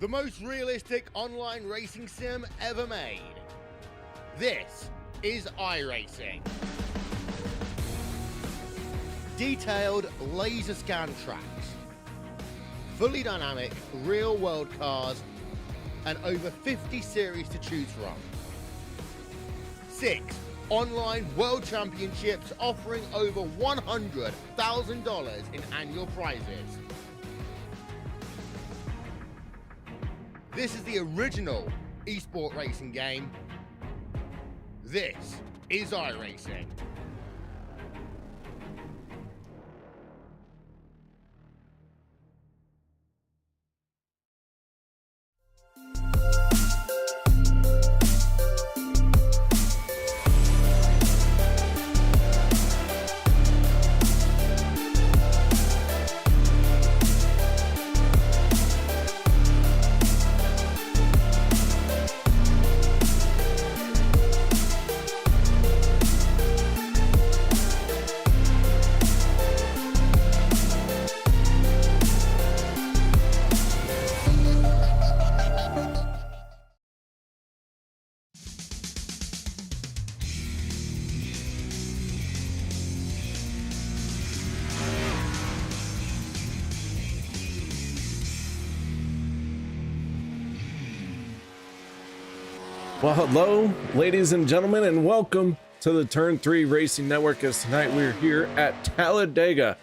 the most realistic online racing sim ever made. This is iRacing. Detailed laser scan tracks, fully dynamic real-world cars, and over 50 series to choose from. 6 online world championships offering over $100,000 in annual prizes. This is the original esport racing game. This is iRacing. Well, hello, ladies and gentlemen, and welcome to the Turn 3 Racing Network. As tonight we're here at Talladega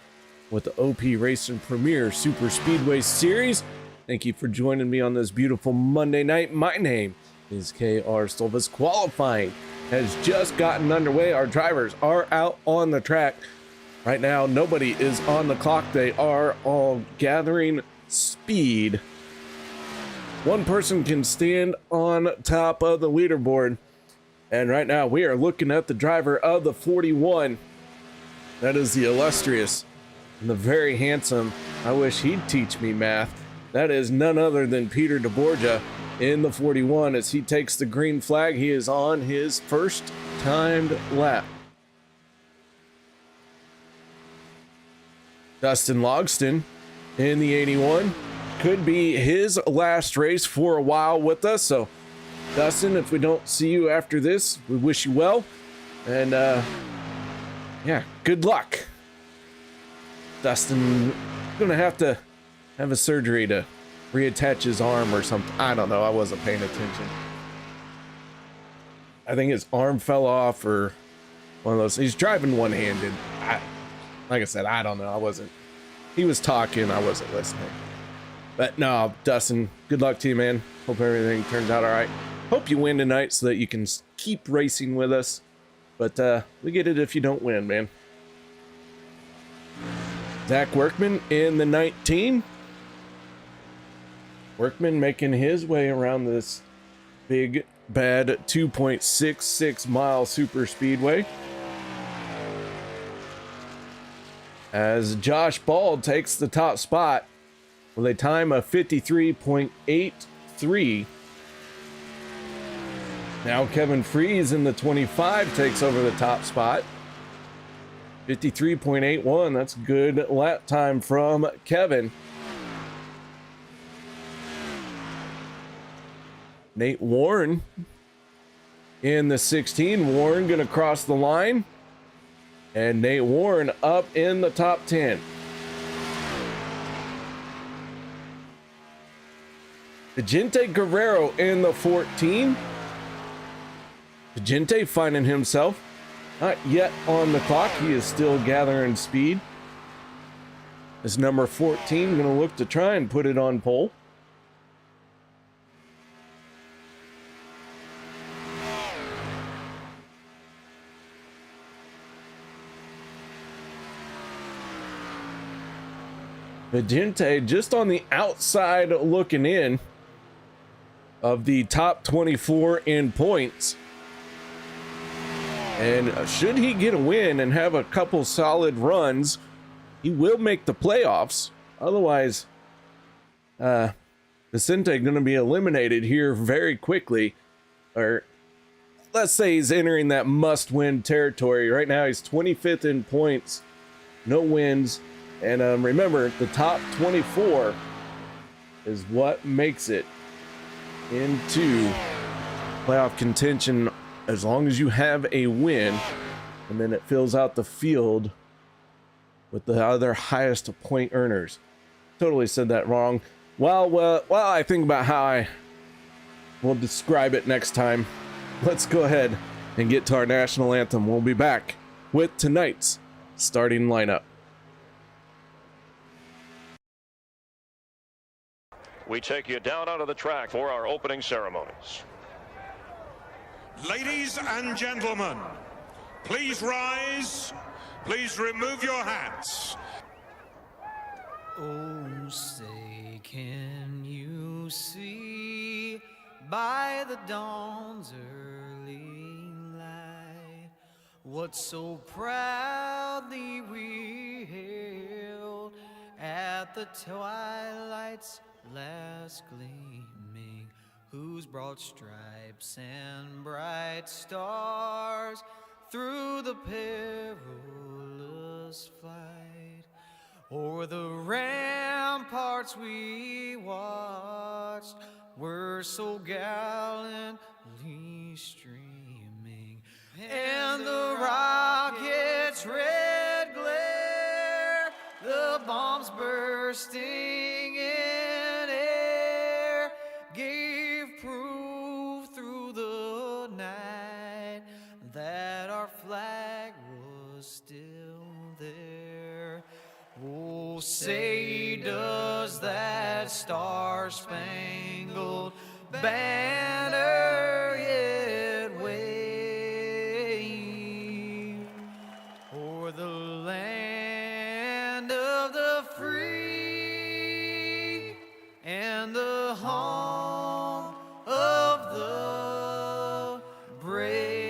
with the OP Racing Premier Superspeedway Series. Thank you for joining me on this beautiful Monday night. My name is KR Stolvis. Qualifying has just gotten underway. Our drivers are out on the track. Right now, nobody is on the clock. They are all gathering speed. One person can stand on top of the leaderboard. And right now we are looking at the driver of the 41. That is the illustrious and the very handsome. I wish he'd teach me math. That is none other than Peter DeBorgia in the 41. As he takes the green flag, he is on his first timed lap. Dustin Logston in the 81. Could be his last race for a while with us. So Dustin, if we don't see you after this, we wish you well, and yeah, good luck. Dustin gonna have to have a surgery to reattach his arm or something. I don't know, I wasn't paying attention. I think his arm fell off or one of those. He's driving one-handed. Like I said, I don't know. He was talking, I wasn't listening. But no, Dustin, good luck to you, man. Hope everything turns out all right. Hope you win tonight so that you can keep racing with us. But we get it if you don't win, man. Zach Workman in the 19. Workman making his way around this big, bad 2.66 mile super speedway. As Josh Ball takes the top spot with a time of 53.83. Now Kevin Freeze in the 25 takes over the top spot. 53.81, that's good lap time from Kevin. Nate Warren in the 16. Warren gonna cross the line. And Nate Warren up in the top 10. Vicente Guerrero in the 14. Vicente finding himself not yet on the clock. He is still gathering speed. This number 14 going to look to try and put it on pole. Vicente just on the outside looking in of the top 24 in points. And should he get a win and have a couple solid runs, he will make the playoffs. Otherwise, Vicente going to be eliminated here very quickly. Or let's say he's entering that must-win territory. Right now he's 25th in points, no wins. And remember, the top 24 is what makes it into playoff contention, as long as you have a win, and then it fills out the field with the other highest point earners. Totally said that wrong. Well, I think about how I will describe it next time. Let's go ahead and get to our national anthem. We'll be back with tonight's starting lineup. We take you down onto the track for our opening ceremonies. Ladies and gentlemen, please rise. Please remove your hats. Oh, say, can you see by the dawn's early light what so proudly we hailed at the twilight's last gleaming, whose broad stripes and bright stars through the perilous flight o'er the ramparts we watched were so gallantly streaming, and the rocket's red glare, the bombs bursting in air, gave proof through the night that our flag was still there. Oh, say, does that star-spangled banner yet wave o'er the land of the free and the home of the brave?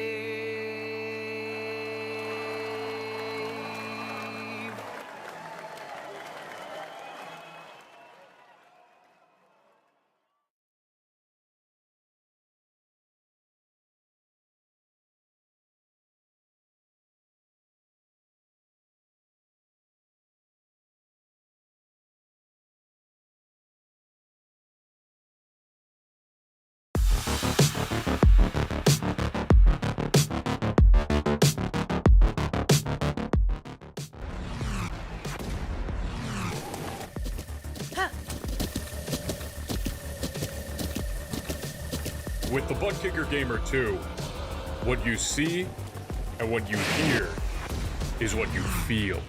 With the Butt Kicker Gamer 2, what you see and what you hear is what you feel.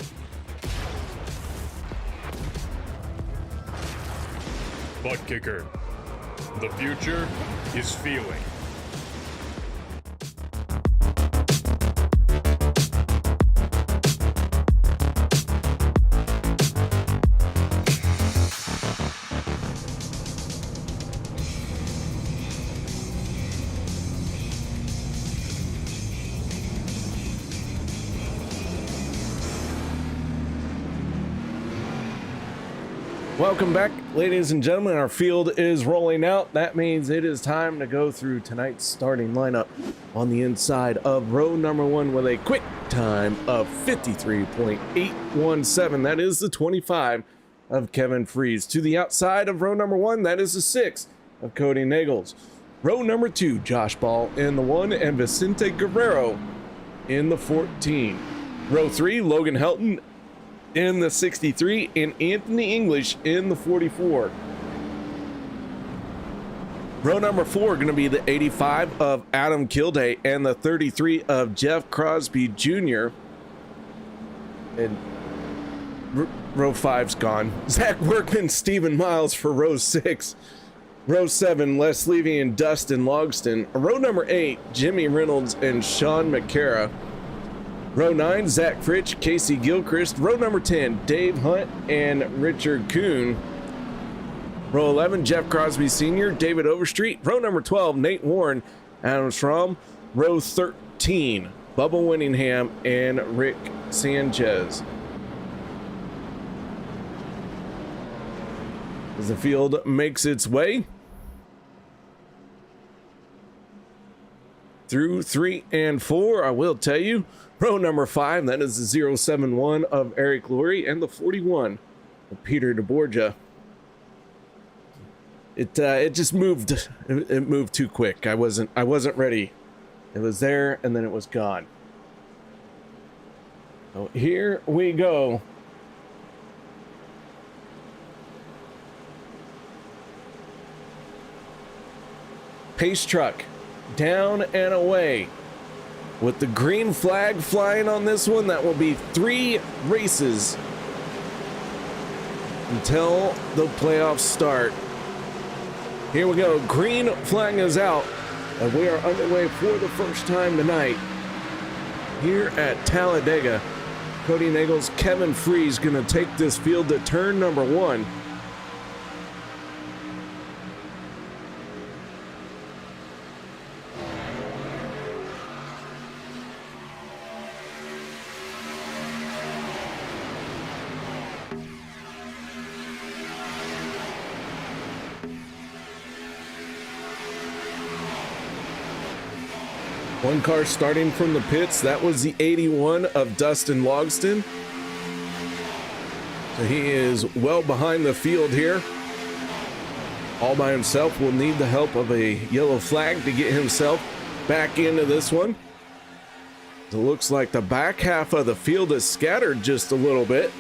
Butt Kicker, the future is feeling. Welcome back, ladies and gentlemen. Our field is rolling out. That means it is time to go through tonight's starting lineup on the inside of row number 1 with a quick time of 53.817. That is the 25 of Kevin Freeze. To the outside of row number 1, that is the 6 of Cody Nagels. Row number 2, Josh Ball in the 1 and Vicente Guerrero in the 14. Row 3, Logan Helton in the 63 and Anthony English in the 44. Row number 4 going to be the 85 of Adam Kilday and the 33 of Jeff Crosby Jr. And row 5's gone. Zach Workman, Stephen Miles for row 6. Row 7, Les Levy and Dustin Logston. Row number 8, Jimmy Reynolds and Sean McCara. Row 9, Zach Fritch, Casey Gilchrist. Row number 10, Dave Hunt and Richard Kuhn. Row 11, Jeff Crosby Sr., David Overstreet. Row number 12, Nate Warren, Adam Schramm. Row 13, Bubba Winningham and Rick Sanchez. As the field makes its way through 3 and 4, I will tell you, row number 5, that is the 071 of Eric Lurie and the 41 of Peter DeBorgia. It just moved. It moved too quick. I wasn't ready. It was there and then it was gone. So here we go. Pace truck down and away. With the green flag flying on this one, that will be 3 races until the playoffs start. Here we go. Green flag is out, and we are underway for the first time tonight here at Talladega. Cody Nagel's Kevin Freeze going to take this field to turn number 1. One car starting from the pits. That was the 81 of Dustin Logston. So he is well behind the field here. All by himself. Will need the help of a yellow flag to get himself back into this one. It looks like the back half of the field is scattered just a little bit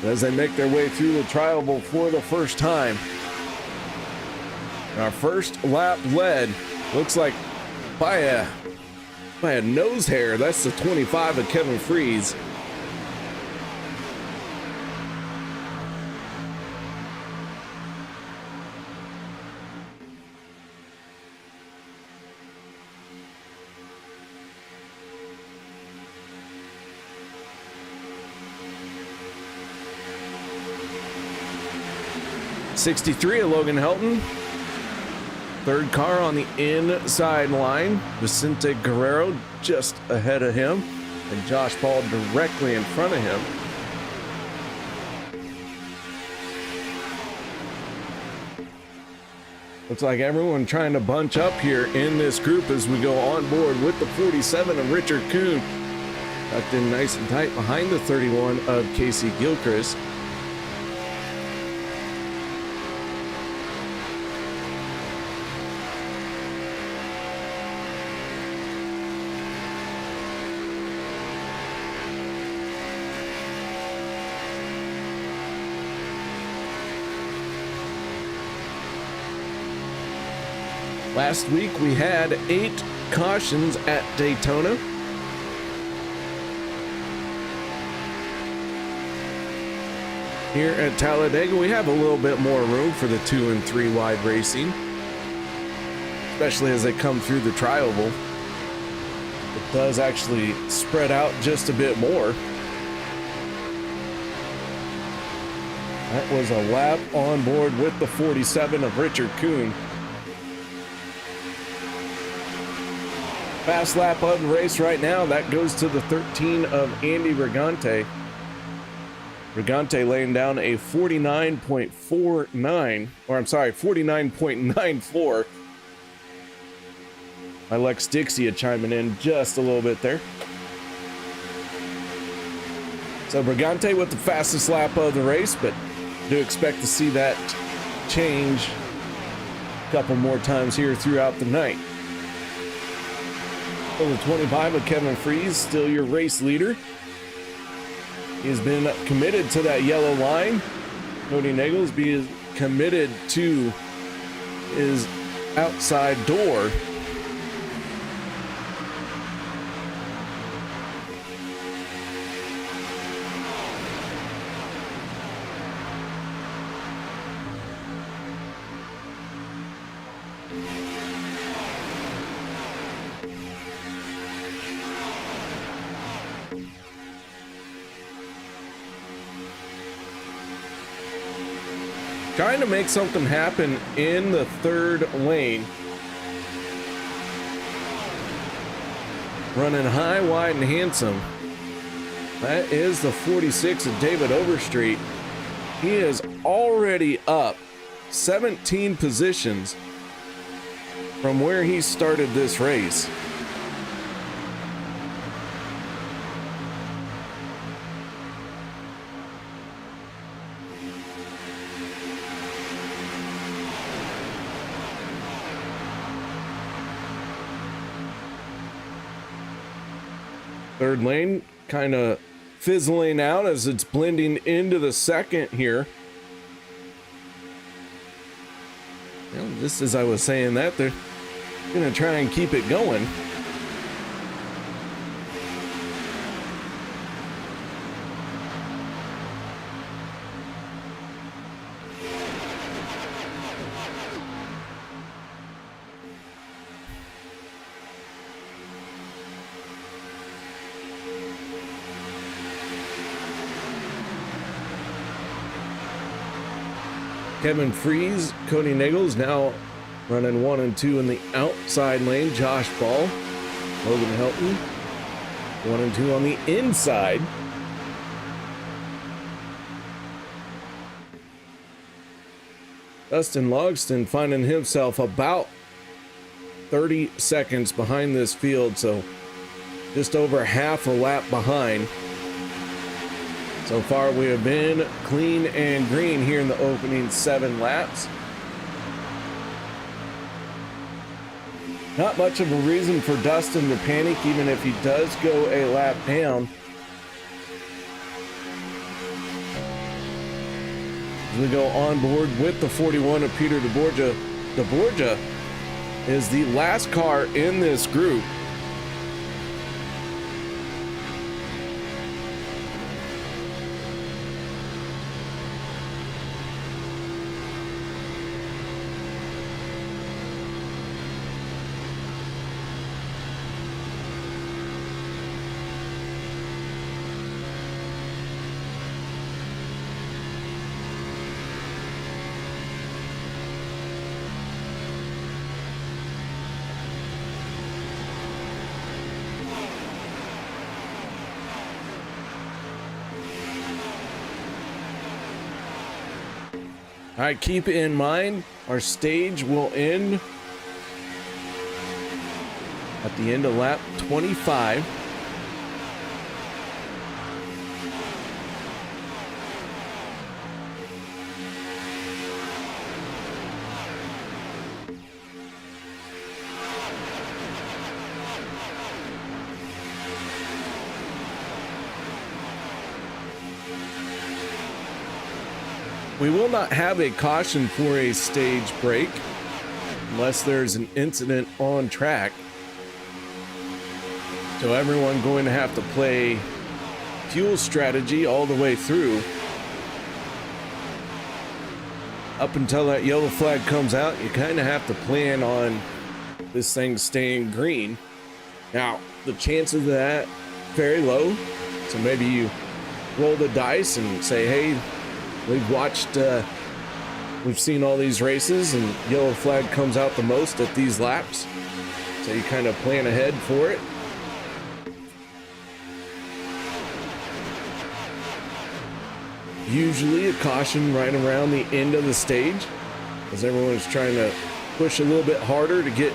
as they make their way through the trial for the first time. Our first lap led looks like by a nose hair. That's the 25 of Kevin Freeze. '63 of Logan Helton. Third car on the inside line. Vicente Guerrero just ahead of him, and Josh Paul directly in front of him. Looks like everyone trying to bunch up here in this group as we go on board with the 47 of Richard Kuhn. Tucked in nice and tight behind the 31 of Casey Gilchrist. Last week we had 8 cautions at Daytona. Here at Talladega, we have a little bit more room for the 2 and 3 wide racing, especially as they come through the trioval. It does actually spread out just a bit more. That was a lap on board with the 47 of Richard Kuhn. Fast lap of the race right now, that goes to the 13 of Andy Brigante. Brigante laying down a 49.49, or I'm sorry, 49.94. My Lex Dixie chiming in just a little bit there. So Brigante with the fastest lap of the race, but do expect to see that change a couple more times here throughout the night. So the 25 of Kevin Freeze, still your race leader. He has been committed to that yellow line. Cody Nagels be committed to his outside door. Trying to make something happen in the third lane. Running high, wide, and handsome. That is the 46 of David Overstreet. He is already up 17 positions from where he started this race. Third lane kind of fizzling out as it's blending into the second here. Well, just as I was saying that, they're gonna try and keep it going. Kevin Freeze, Cody Nichols now running 1 and 2 in the outside lane. Josh Ball, Logan Helton, 1 and 2 on the inside. Dustin Logston finding himself about 30 seconds behind this field, so just over half a lap behind. So far, we have been clean and green here in the opening 7 laps. Not much of a reason for Dustin to panic, even if he does go a lap down. As we go on board with the 41 of Peter DeBorgia. DeBorgia is the last car in this group. All right, keep in mind, our stage will end at the end of lap 25. We will not have a caution for a stage break unless there's an incident on track. So everyone going to have to play fuel strategy all the way through. Up until that yellow flag comes out, you kind of have to plan on this thing staying green. Now, the chances of that very low. So maybe you roll the dice and say, hey, we've seen all these races and yellow flag comes out the most at these laps. So you kind of plan ahead for it. Usually a caution right around the end of the stage as everyone's trying to push a little bit harder to get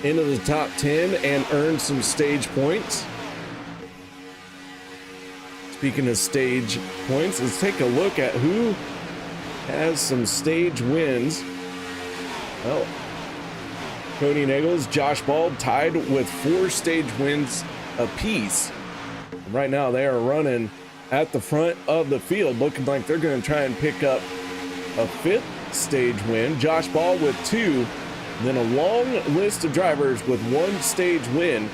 into the top 10 and earn some stage points. Speaking of stage points, let's take a look at who has some stage wins. Well, Cody Nichols, Josh Ball tied with 4 stage wins apiece. Right now they are running at the front of the field, looking like they're going to try and pick up a 5th stage win. Josh Ball with 2, and then a long list of drivers with 1 stage win.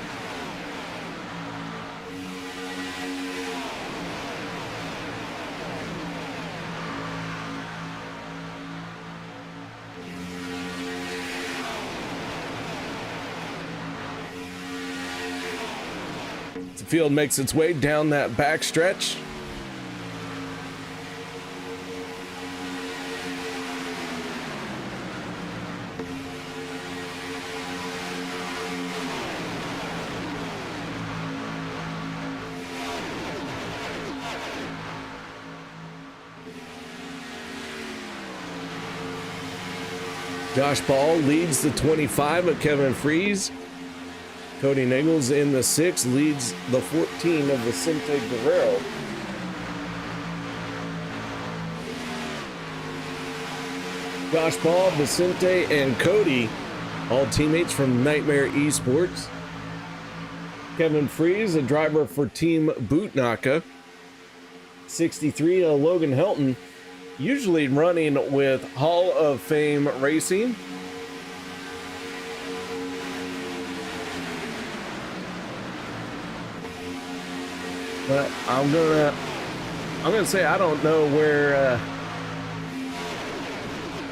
The field makes its way down that back stretch. Josh Ball leads the 25 of Kevin Freeze. Cody Nichols in the 6 leads the 14 of Vicente Guerrero. Josh Ball, Vicente, and Cody, all teammates from Nightmare Esports. Kevin Freeze, a driver for Team Bootnaka. 63, Logan Helton, usually running with Hall of Fame Racing. But I'm gonna say I don't know where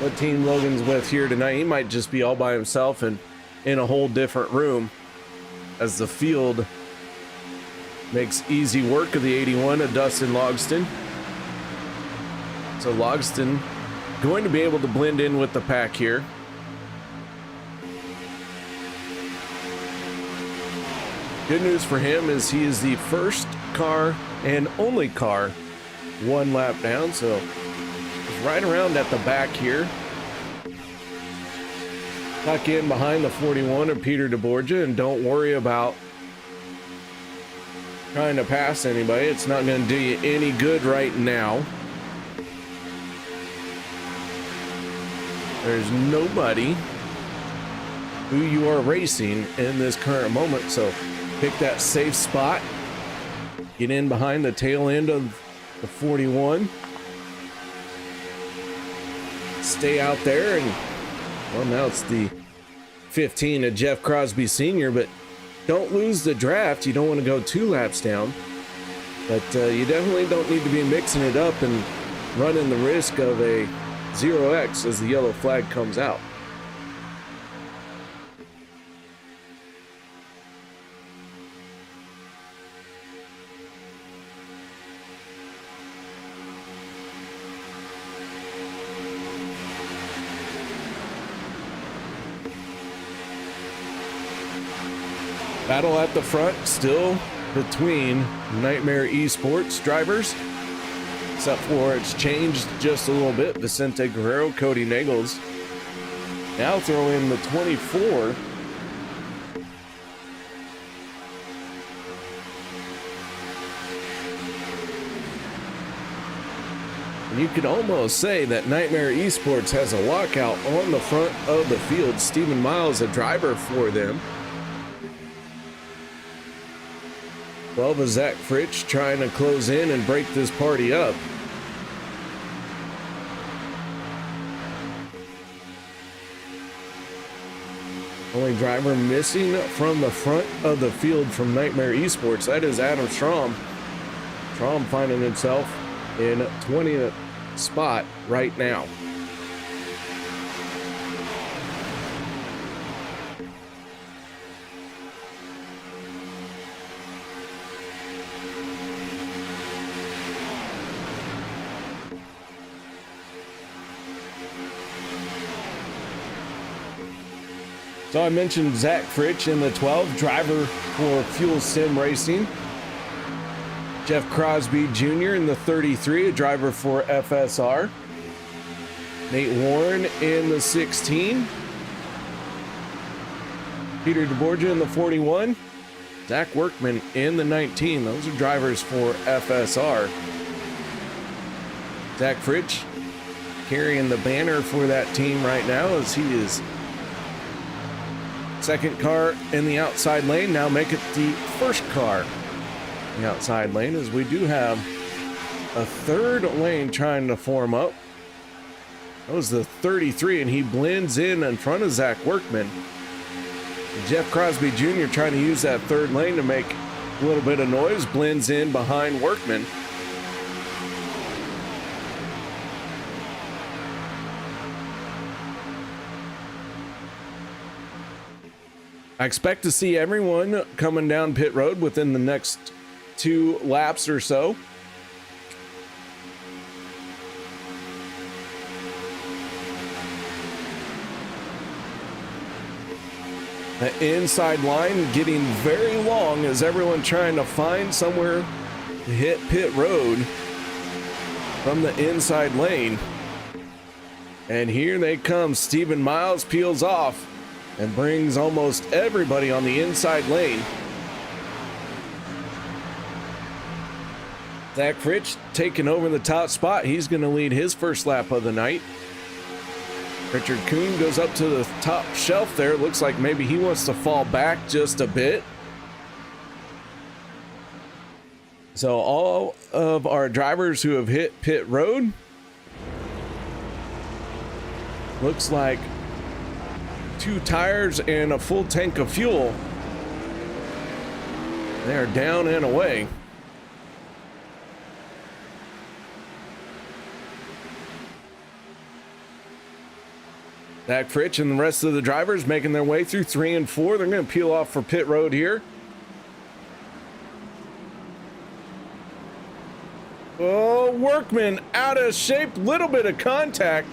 what team Logan's with here tonight. He might just be all by himself and in a whole different room, as the field makes easy work of the 81 of Dustin Logston. So Logston going to be able to blend in with the pack here. Good news for him is he is the first car and only car one lap down, so he's right around at the back here. Tuck in behind the 41 of Peter DeBorgia, and don't worry about trying to pass anybody. It's not going to do you any good right now. There's nobody who you are racing in this current moment, so pick that safe spot. Get in behind the tail end of the 41. Stay out there, and well, now it's the 15 of Jeff Crosby Sr., but don't lose the draft. You don't want to go 2 laps down, but you definitely don't need to be mixing it up and running the risk of a 0x as the yellow flag comes out. Battle at the front still between Nightmare Esports drivers, except for it's changed just a little bit. Vicente Guerrero, Cody Nagels. Now throw in the 24. And you could almost say that Nightmare Esports has a lockout on the front of the field. Stephen Miles, a driver for them. 12 of Zach Fritsch trying to close in and break this party up. Only driver missing from the front of the field from Nightmare Esports, that is Adam Strom. Strom finding himself in 20th spot right now. So I mentioned Zach Fritsch in the 12, driver for Fuel Sim Racing. Jeff Crosby Jr. in the 33, a driver for FSR. Nate Warren in the 16. Peter DeBorgia in the 41. Zach Workman in the 19. Those are drivers for FSR. Zach Fritsch carrying the banner for that team right now as he is second car in the outside lane. Now make it the first car in the outside lane, as we do have a third lane trying to form up. That was the 33, and he blends in front of Zach Workman. Jeff Crosby Jr. trying to use that third lane to make a little bit of noise, blends in behind Workman. I expect to see everyone coming down pit road within the next 2 laps or so. The inside line getting very long as everyone trying to find somewhere to hit pit road from the inside lane. And here they come. Stephen Miles peels off and brings almost everybody on the inside lane. Zach Fritsch taking over the top spot. He's going to lead his first lap of the night. Richard Kuhn goes up to the top shelf there. Looks like maybe he wants to fall back just a bit. So all of our drivers who have hit pit road, looks like 2 tires and a full tank of fuel. They are down and away. Zach Fritsch and the rest of the drivers making their way through 3 and 4. They're going to peel off for pit road here. Oh, Workman out of shape, little bit of contact.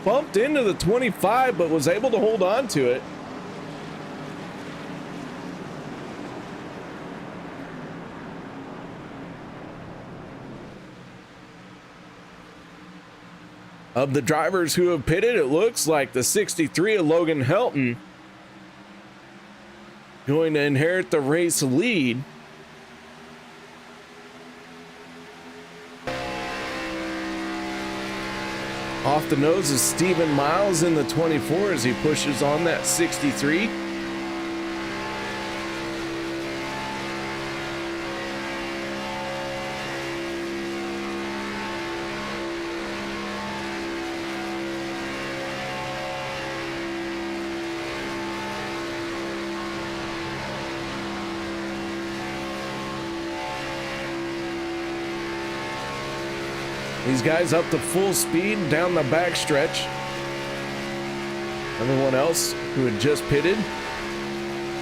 Bumped into the 25, but was able to hold on to it. Of the drivers who have pitted, it looks like the 63 of Logan Helton going to inherit the race lead. Off the nose is Stephen Miles in the 24 as he pushes on that 63. These guys up to full speed down the backstretch. Everyone else who had just pitted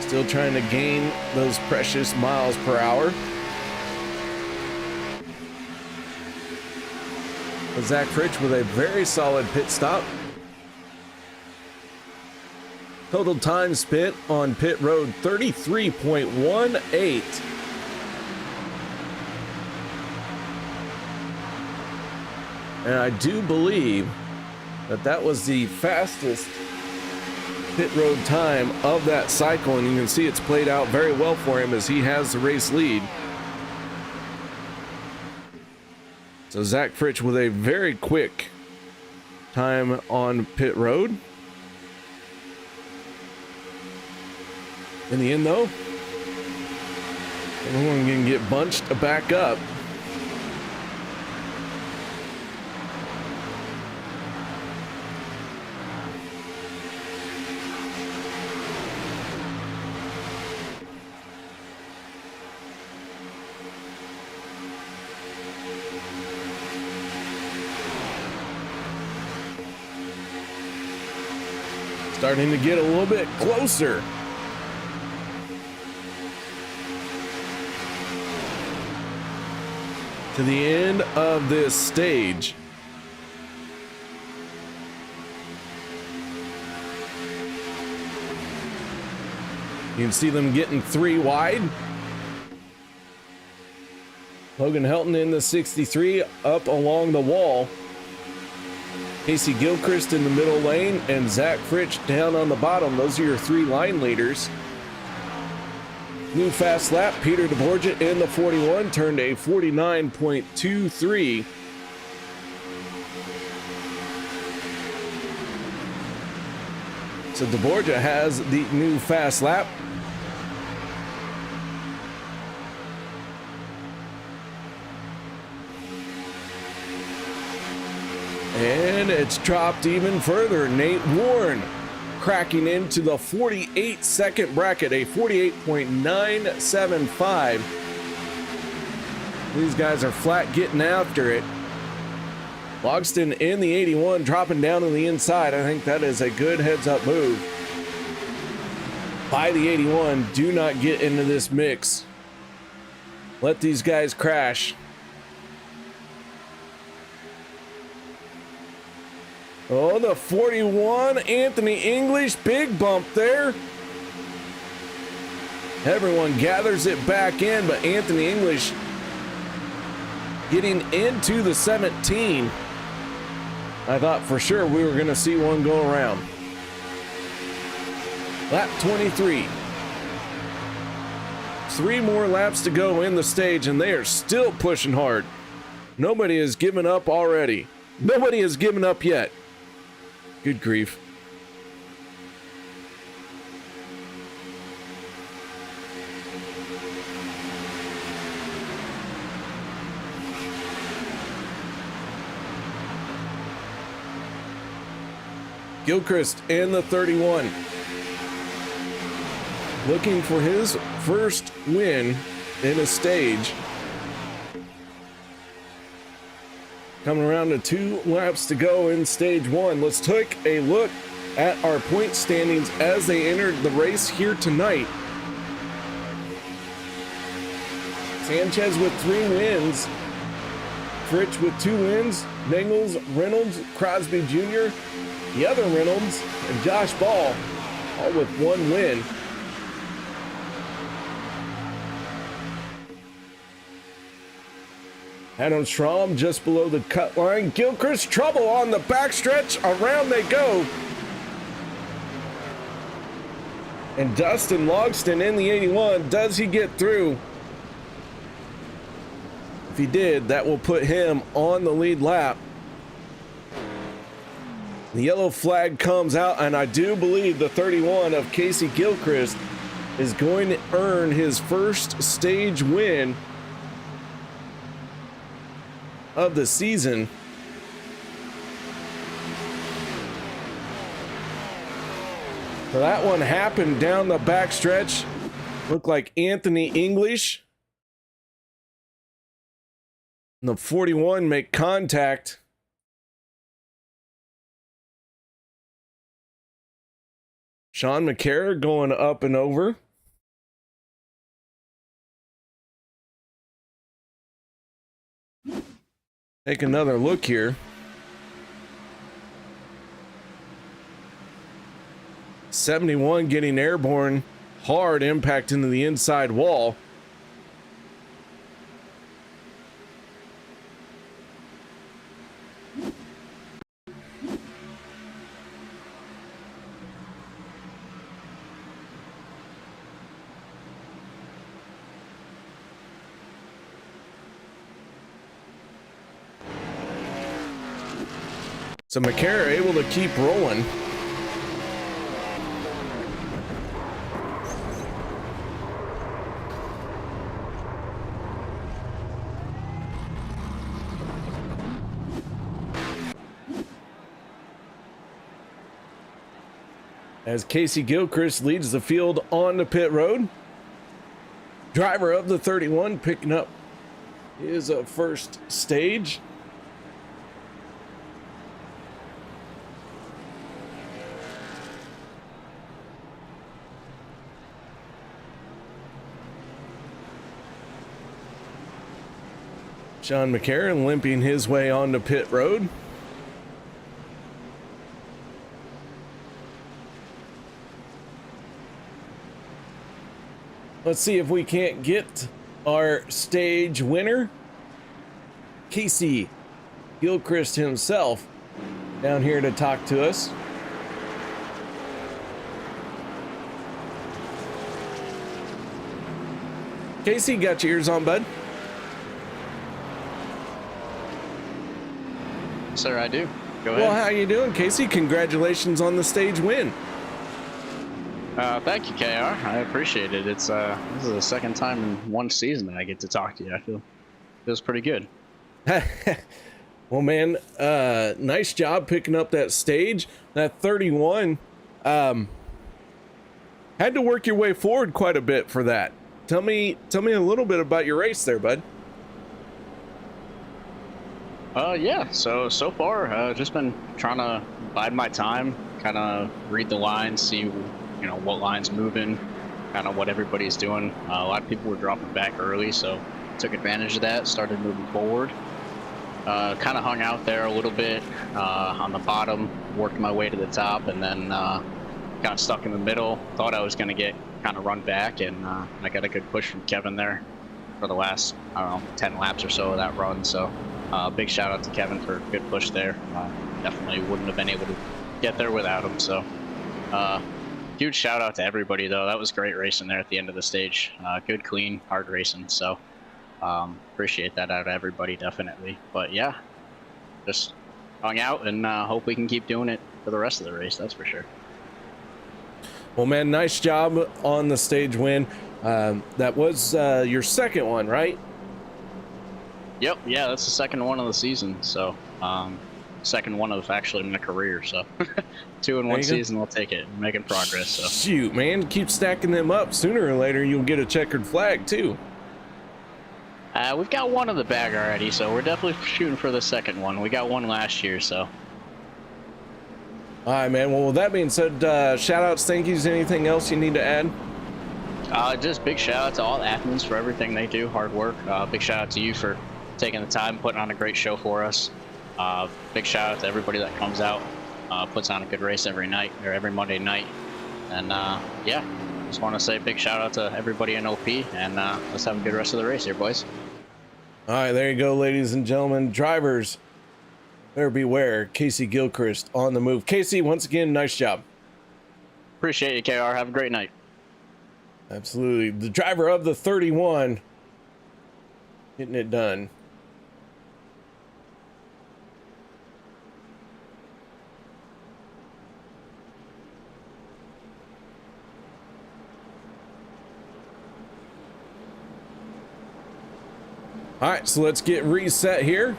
still trying to gain those precious miles per hour. Zach Fritsch with a very solid pit stop. Total time spent on pit road 33.18. And I do believe that that was the fastest pit road time of that cycle, and you can see it's played out very well for him as he has the race lead. So Zach Fritsch with a very quick time on pit road. In the end though, everyone can get bunched back up. Starting to get a little bit closer. To the end of this stage. You can see them getting 3 wide. Logan Helton in the 63 up along the wall. Casey Gilchrist in the middle lane and Zach Fritsch down on the bottom. Those are your 3 line leaders. New fast lap, Peter DeBorgia in the 41 turned a 49.23. So DeBorgia has the new fast lap. And it's dropped even further. Nate Warren cracking into the 48-second bracket, a 48.975. These guys are flat getting after it. Logston in the 81 dropping down on the inside. I think that is a good heads-up move by the 81. Do not get into this mix. Let these guys crash. Oh, the 41, Anthony English, big bump there. Everyone gathers it back in, but Anthony English getting into the 17. I thought for sure we were going to see one go around. Lap 23. 3 more laps to go in the stage, and they are still pushing hard. Nobody has given up already. Nobody has given up yet. Good grief. Gilchrist in the 31. Looking for his first win in a stage. Coming around to 2 laps to go in stage 1. Let's take a look at our point standings as they entered the race here tonight. Sanchez with 3 wins. Fritsch with 2 wins. Mengels, Reynolds, Crosby Jr., the other Reynolds, and Josh Ball, all with 1 win. Adam Strom just below the cut line. Gilchrist trouble on the backstretch. Around they go. And Dustin Logston in the 81. Does he get through? If he did, that will put him on the lead lap. The yellow flag comes out, and I do believe the 31 of Casey Gilchrist is going to earn his first stage win of the season. So that one happened down the backstretch. Looked like Anthony English and the 41 make contact. Sean McCarra going up and over. Take another look here. 71 getting airborne. Hard impact into the inside wall. So McCarra able to keep rolling. As Casey Gilchrist leads the field on the pit road. Driver of the 31 picking up his first stage. Sean McCarran limping his way onto pit road. Let's see if we can't get our stage winner, Casey Gilchrist himself, down here to talk to us. Casey, got your ears on, bud? Sir, I do. Go ahead. Well, how you doing, Casey? Congratulations on the stage win. Thank you, KR. I appreciate it. It's this is the second time in one season that I get to talk to you. I feels pretty good. Well, man, nice job picking up that stage. That 31 had to work your way forward quite a bit for that. Tell me a little bit about your race there, bud. Yeah. So far, just been trying to bide my time, kind of read the lines, see what line's moving, kind of what everybody's doing. A lot of people were dropping back early, so took advantage of that, started moving forward. Kind of hung out there a little bit on the bottom, worked my way to the top, and then kind of stuck in the middle. Thought I was going to get kind of run back, and I got a good push from Kevin there for the last, 10 laps or so of that run. So big shout out to Kevin for a good push there. Definitely wouldn't have been able to get there without him. So huge shout out to everybody, though. That was great racing there at the end of the stage. Good, clean, hard racing. So appreciate that out of everybody, definitely. But yeah, just hung out and hope we can keep doing it for the rest of the race. That's for sure. Well, man, nice job on the stage win. That was your second one, right? Yep. Yeah, that's the second one of the season. So second one of actually my career. So 2 in one season, I'll take it. I'm making progress. So shoot, man, keep stacking them up. Sooner or later, you'll get a checkered flag too. We've got one in the bag already, so we're definitely shooting for the second one. We got one last year, so. All right, man. Well, with that being said, shout outs, thank yous, anything else you need to add? Just big shout out to all athletes for everything they do, hard work. Big shout out to you for taking the time, putting on a great show for us. Big shout out to everybody that comes out, puts on a good race every night or every Monday night. And yeah, just want to say big shout out to everybody in OP, and let's have a good rest of the race here, boys. All right, there you go, ladies and gentlemen. Drivers, better beware. Casey Gilchrist on the move. Casey, once again, nice job. Appreciate you, KR. Have a great night. Absolutely. The driver of the 31 getting it done. All right, so let's get reset here.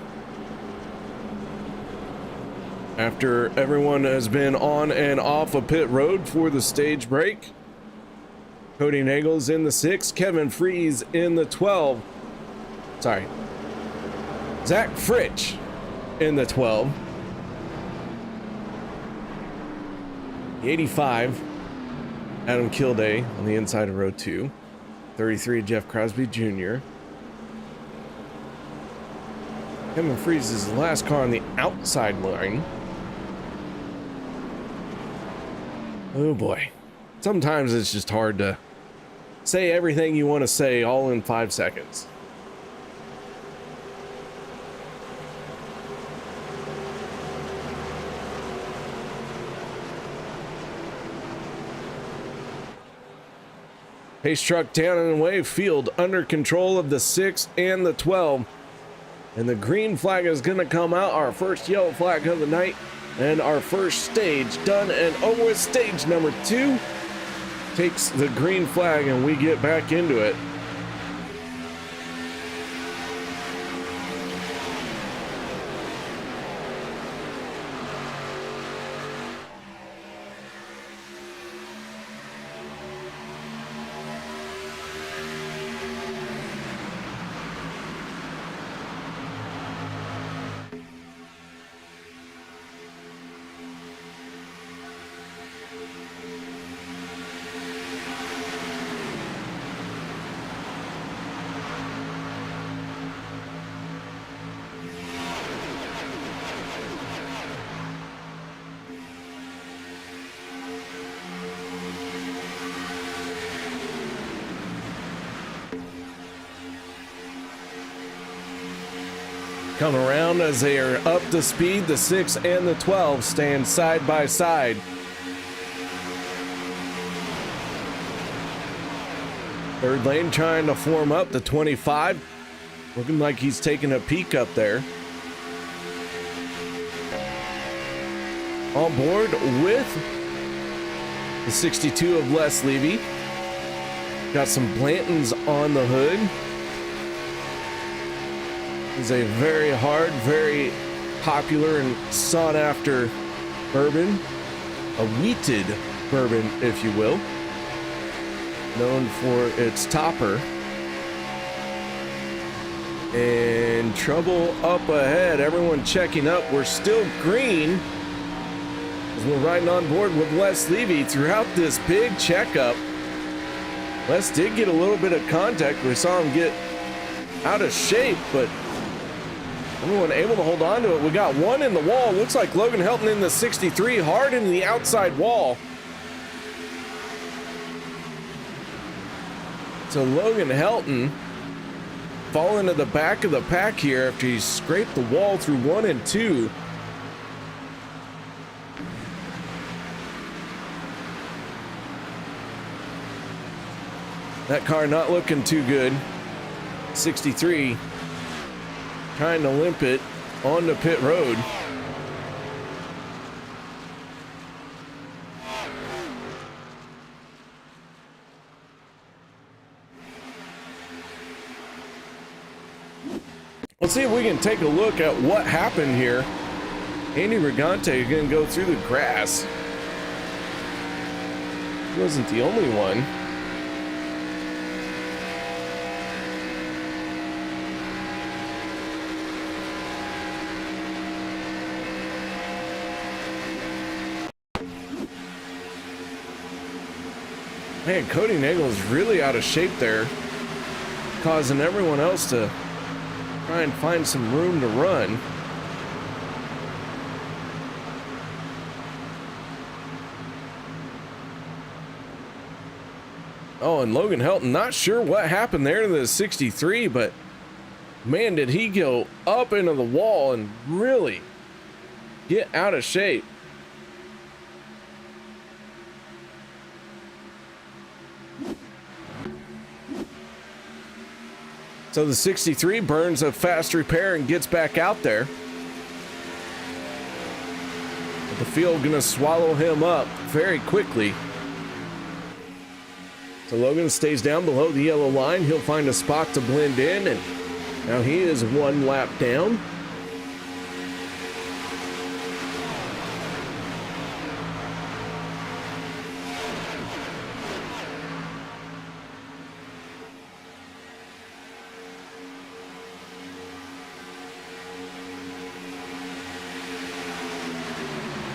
After everyone has been on and off a pit road for the stage break. Cody Nagel's in the 6, Kevin Freeze in the 12. Sorry. Zach Fritsch in the 12. The 85, Adam Kilday on the inside of row 2. 33, Jeff Crosby Jr. Kevin Freeze is the last car on the outside line. Oh boy. Sometimes it's just hard to say everything you want to say all in 5 seconds. Pace truck down and away, field under control of the 6 and the 12. And the green flag is going to come out, our first yellow flag of the night, and our first stage done and over with. Stage number 2 takes the green flag and we get back into it. Come around as they are up to speed. The 6 and the 12 stand side by side. Third lane trying to form up. The 25 looking like he's taking a peek up there. On board with the 62 of Les Levy. Got some Blantons on the hood. Is a very hard, very popular and sought after bourbon, a wheated bourbon, if you will, known for its topper. And trouble up ahead, everyone checking up. We're still green as we're riding on board with Les Levy throughout this big checkup. Les did get a little bit of contact. We saw him get out of shape, but everyone able to hold on to it. We got one in the wall. Looks like Logan Helton in the 63, hard in the outside wall. So Logan Helton falling to the back of the pack here after he scraped the wall through 1 and 2. That car not looking too good. 63 trying to limp it onto pit road. Let's see if we can take a look at what happened here Andy Rigante gonna go through the grass. He wasn't the only one. Man, Cody Nagel's really out of shape there, causing everyone else to try and find some room to run. Oh, and Logan Helton, not sure what happened there to the 63, but man, did he go up into the wall and really get out of shape. So the 63 burns a fast repair and gets back out there. But the field gonna swallow him up very quickly. So Logan stays down below the yellow line. He'll find a spot to blend in, and now he is one lap down.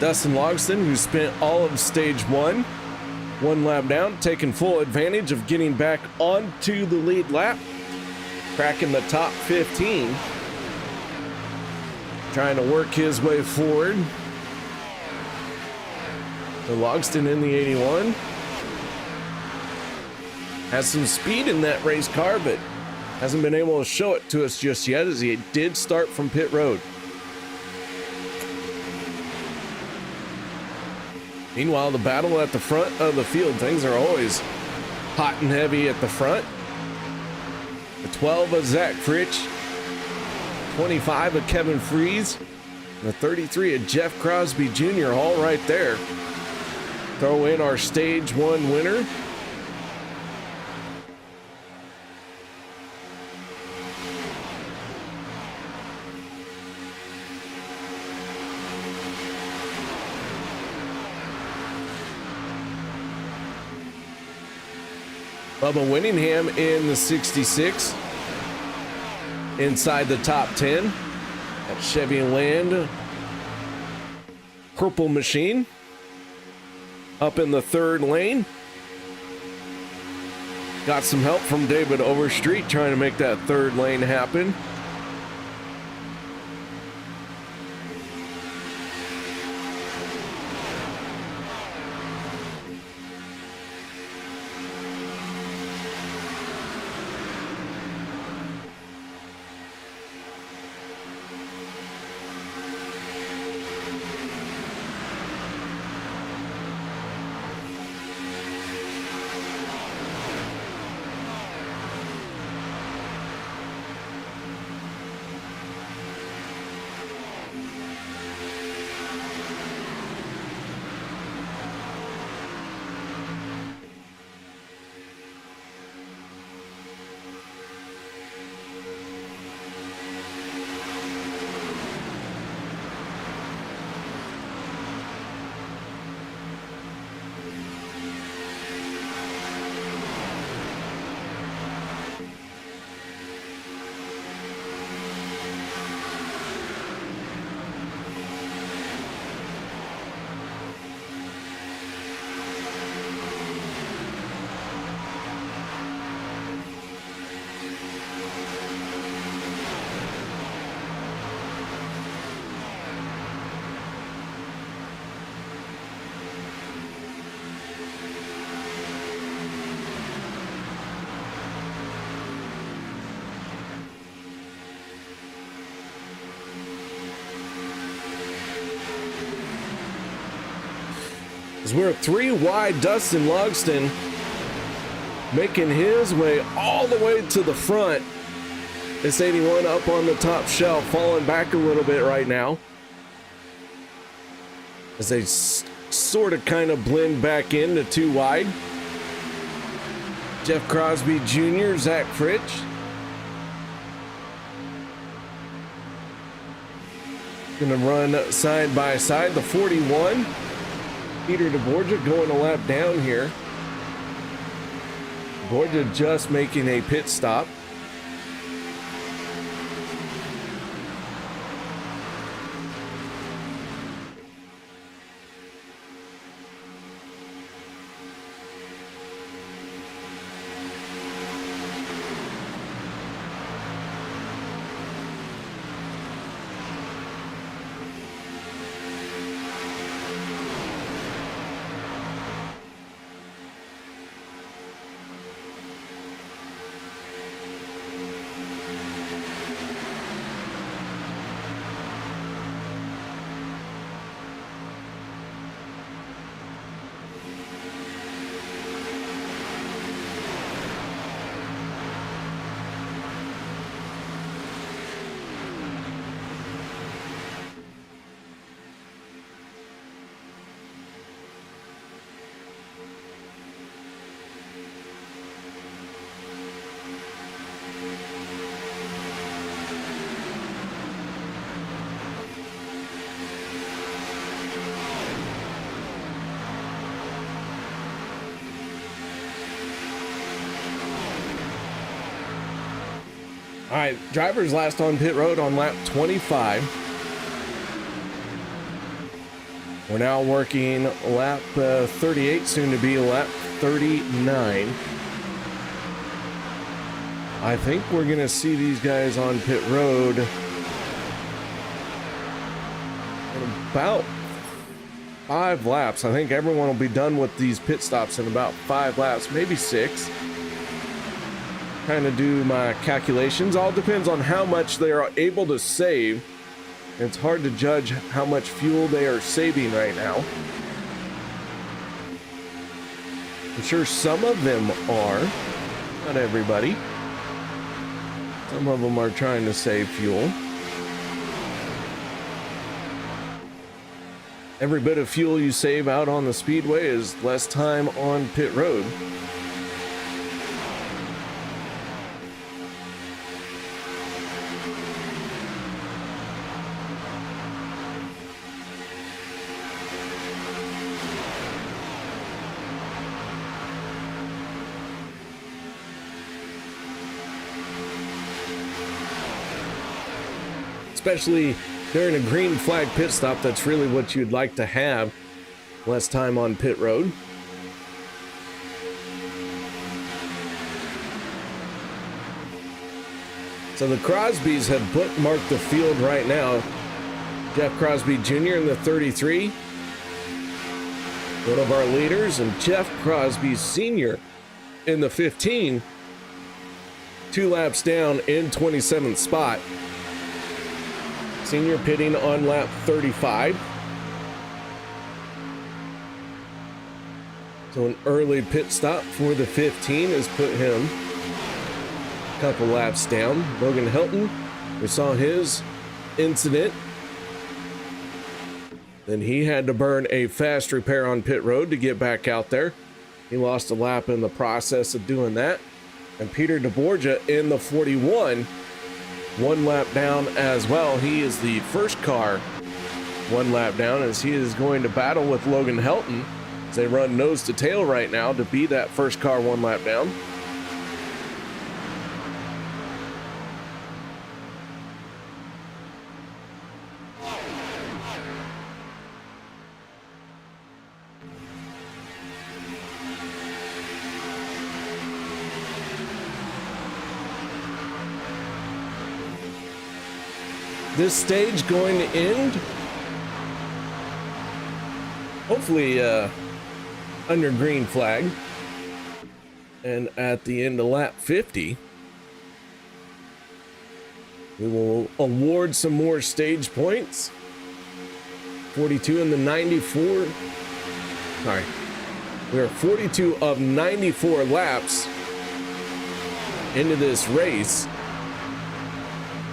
Dustin Logston, who spent all of stage one lap down, taking full advantage of getting back onto the lead lap, cracking the top 15, trying to work his way forward. So Logston in the 81 has some speed in that race car, but hasn't been able to show it to us just yet, as he did start from pit road. Meanwhile, the battle at the front of the field, things are always hot and heavy at the front. The 12 of Zach Fritsch, 25 of Kevin Freeze, and the 33 of Jeff Crosby Jr. all right there. Throw in our stage one winner. Bubba Winningham in the 66, inside the top 10 at Chevy Land Purple Machine, up in the third lane. Got some help from David Overstreet trying to make that third lane happen. As we're three wide, Dustin Logston making his way all the way to the front. This 81 up on the top shelf, falling back a little bit right now, as they sort of kind of blend back into two wide. Jeff Crosby Jr., Zach Fritsch. Gonna run side by side. The 41, Peter DeBorgia going a lap down here. Borgia just making a pit stop. All right, drivers last on pit road on lap 25. We're now working lap 38, soon to be lap 39. I think we're gonna see these guys on pit road in about 5 laps. I think everyone will be done with these pit stops in about 5 laps, maybe 6. Kind of do my calculations. All depends on how much they are able to save. It's hard to judge how much fuel they are saving right now. I'm sure some of them are, not everybody. Some of them are trying to save fuel. Every bit of fuel you save out on the speedway is less time on pit road. Especially during a green flag pit stop, that's really what you'd like to have. Less time on pit road. So the Crosbys have bookmarked the field right now. Jeff Crosby Jr. in the 33, one of our leaders, and Jeff Crosby Sr. in the 15, 2 laps down in 27th spot. Senior pitting on lap 35. So an early pit stop for the 15 has put him a couple laps down. Logan Hilton, we saw his incident. Then he had to burn a fast repair on pit road to get back out there. He lost a lap in the process of doing that. And Peter DeBorgia in the 41, 1 lap down as well. He is the first car 1 lap down, as he is going to battle with Logan Helton as they run nose to tail right now to be that first car 1 lap down. This stage going to end, hopefully under green flag, and at the end of lap 50 we will award some more stage points. 42 in the 94, sorry, we are 42 of 94 laps into this race.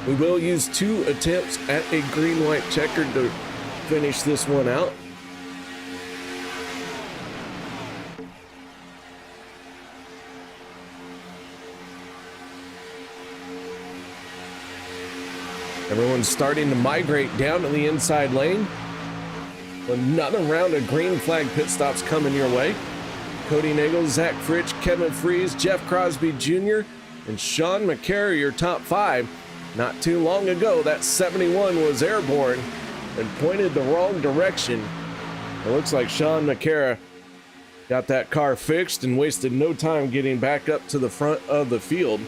We will use 2 attempts at a green white checker to finish this one out. Everyone's starting to migrate down to the inside lane. Another round of green flag pit stops coming your way. Cody Nagel, Zach Fritsch, Kevin Freeze, Jeff Crosby Jr., and Sean McCarry, your top 5. Not too long ago, that 71 was airborne and pointed the wrong direction. It looks like Sean McCarry got that car fixed and wasted no time getting back up to the front of the field.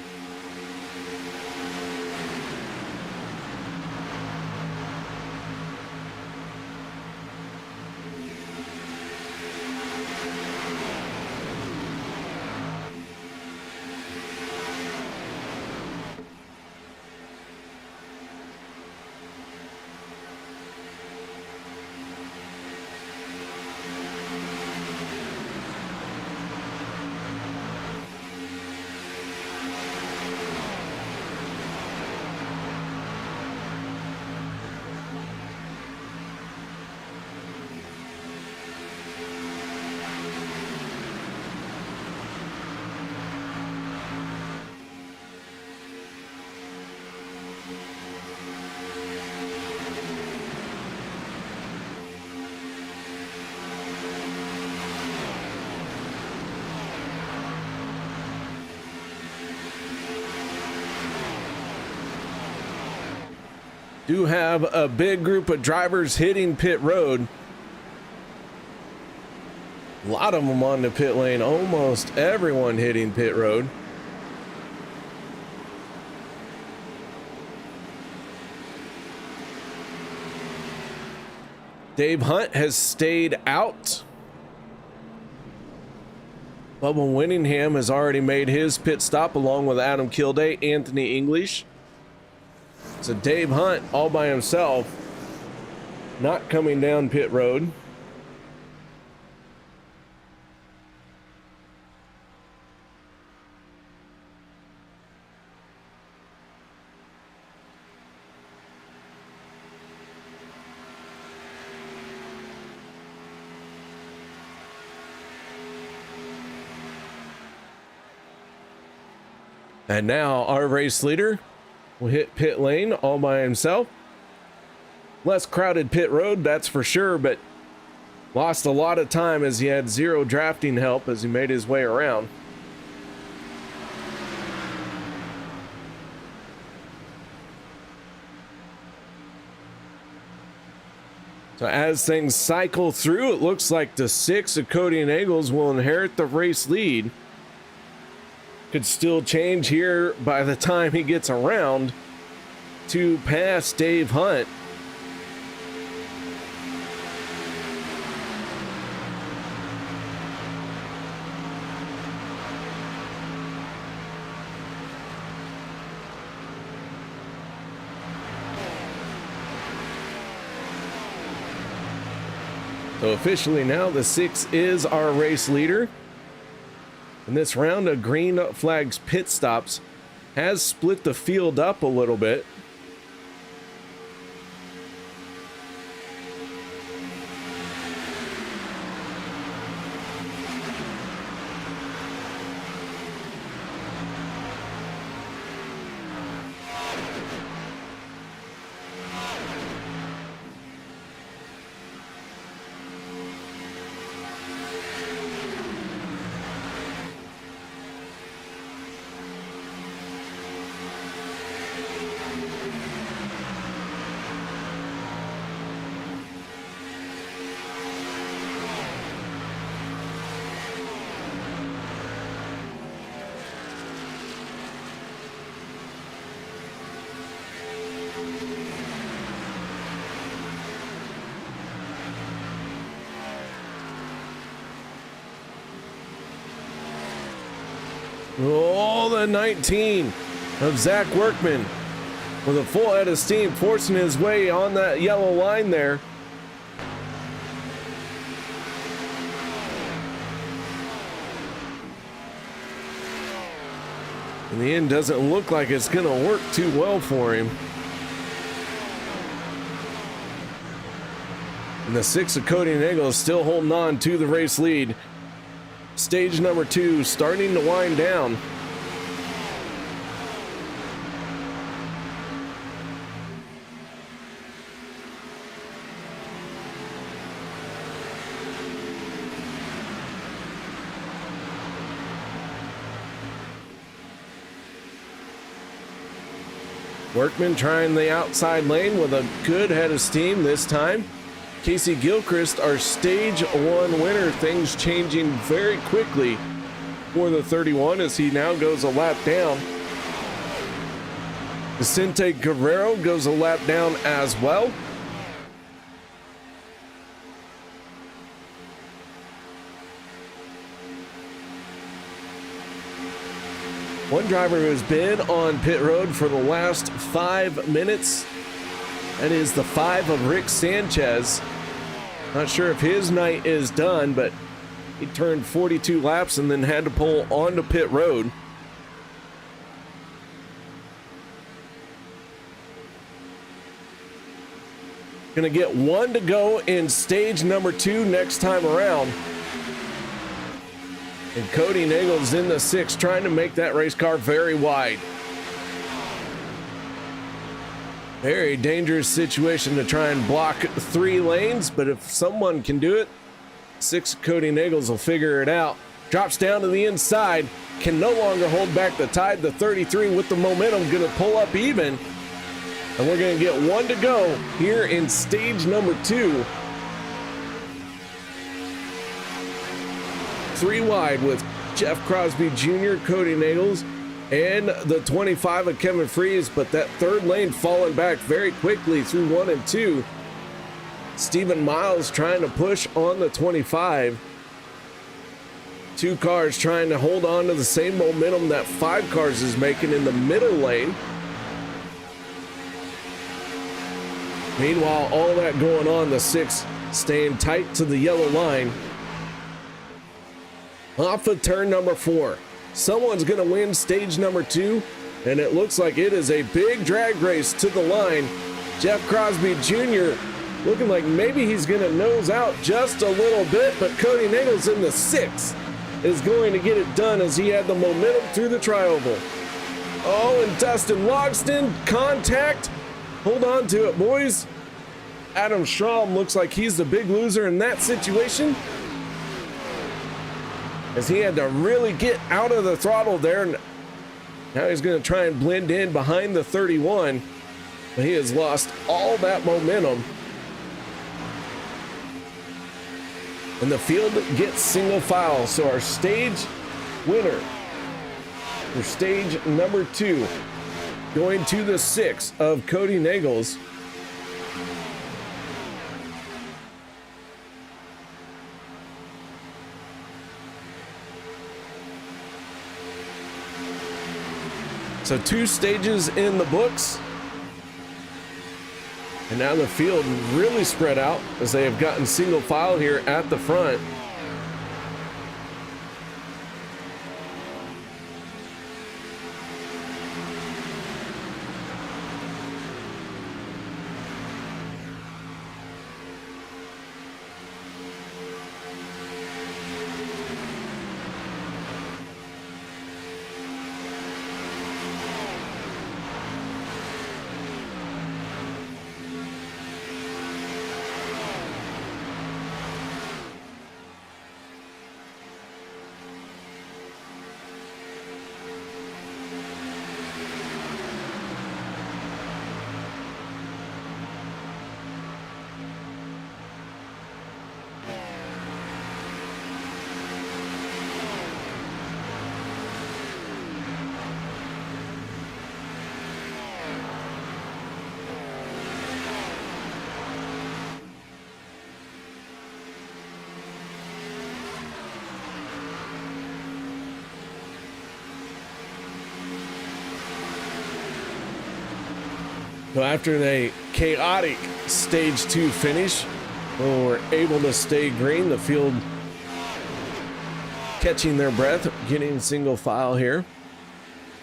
Do have a big group of drivers hitting pit road. A lot of them on the pit lane, almost everyone hitting pit road. Dave Hunt has stayed out. Bubba Winningham has already made his pit stop along with Adam Kilday, Anthony English. So Dave Hunt all by himself, not coming down pit road. And now our race leader will hit pit lane all by himself. Less crowded pit road, that's for sure, but lost a lot of time as he had zero drafting help as he made his way around. So as things cycle through, it looks like the 6 of Cody Nagels will inherit the race lead. Could still change here by the time he gets around to pass Dave Hunt. So officially now the 6 is our race leader. And this round of green flags pit stops has split the field up a little bit. Oh, the 19 of Zach Workman with a full head of steam, forcing his way on that yellow line there. In the end, doesn't look like it's going to work too well for him. And the 6 of Cody Nagel is still holding on to the race lead. Stage number 2 starting to wind down. Workman trying the outside lane with a good head of steam this time. Casey Gilchrist, our stage 1 winner. Things changing very quickly for the 31 as he now goes a lap down. Vicente Guerrero goes a lap down as well. One driver who has been on pit road for the last 5 minutes, that is the 5 of Rick Sanchez. Not sure if his night is done, but he turned 42 laps and then had to pull onto pit road. Gonna get 1 to go in stage number 2 next time around. And Cody Nagel's in the 6, trying to make that race car very wide. Very dangerous situation to try and block 3 lanes, but if someone can do it, 6 Cody Nagels will figure it out. Drops down to the inside, can no longer hold back the tide. The 33 with the momentum gonna pull up even. And we're gonna get 1 to go here in stage number 2. 3 wide with Jeff Crosby Jr., Cody Nagels, and the 25 of Kevin Freese, but that 3rd lane falling back very quickly through 1 and 2. Stephen Miles trying to push on the 25. 2 cars trying to hold on to the same momentum that 5 cars is making in the middle lane. Meanwhile, all that going on, the 6 staying tight to the yellow line. Off of turn number 4. Someone's going to win stage number 2, and it looks like it is a big drag race to the line. Jeff Crosby Jr. looking like maybe he's going to nose out just a little bit, but Cody Nagels in the 6 is going to get it done as he had the momentum through the tri-oval. Oh, and Dustin Logston, contact. Hold on to it, boys. Adam Schramm looks like he's the big loser in that situation, as he had to really get out of the throttle there. Now he's going to try and blend in behind the 31, but he has lost all that momentum. And the field gets single file, so our stage winner for stage number 2 going to the 6 of Cody Nagels. So 2 stages in the books. And now the field really spread out as they have gotten single file here at the front. So after the chaotic stage 2 finish, we were able to stay green. The field catching their breath, getting single file here.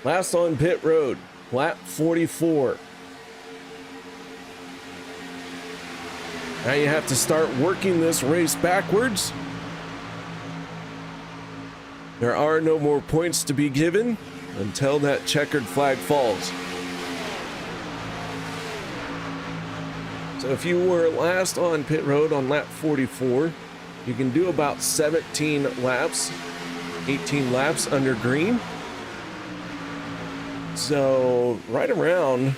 Last on pit road, lap 44. Now you have to start working this race backwards. There are no more points to be given until that checkered flag falls. So if you were last on pit road on lap 44, you can do about 17 laps, 18 laps under green. So right around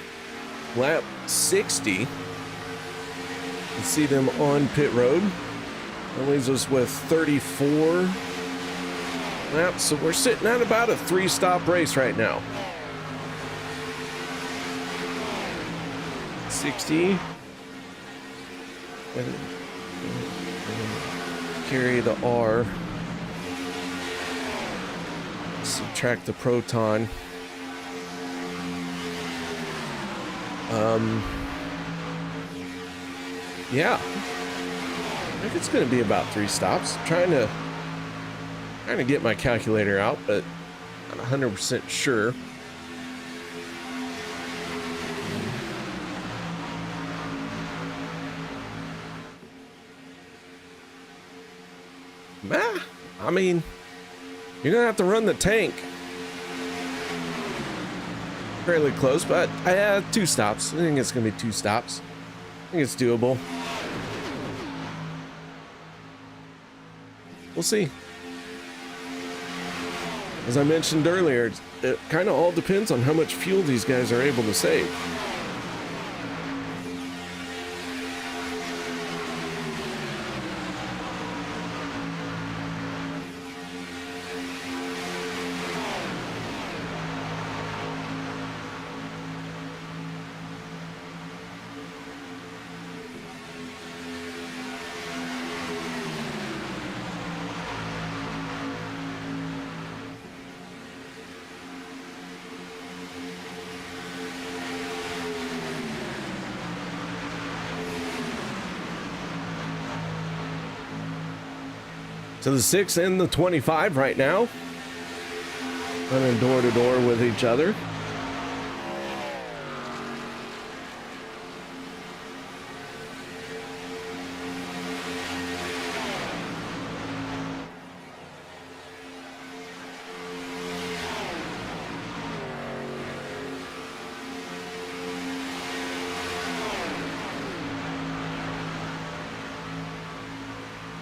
lap 60. You see them on pit road. That leaves us with 34 laps, so we're sitting at about a 3-stop race right now. 60. And carry the R. Subtract the proton. Yeah. I think it's going to be about 3 stops. Trying to get my calculator out, but not 100% sure. I mean, you're gonna have to run the tank. Fairly close, but I had 2 stops. I think it's gonna be 2 stops. I think it's doable. We'll see. As I mentioned earlier, it kind of all depends on how much fuel these guys are able to save. To the 6 and the 25 right now. Running door to door with each other.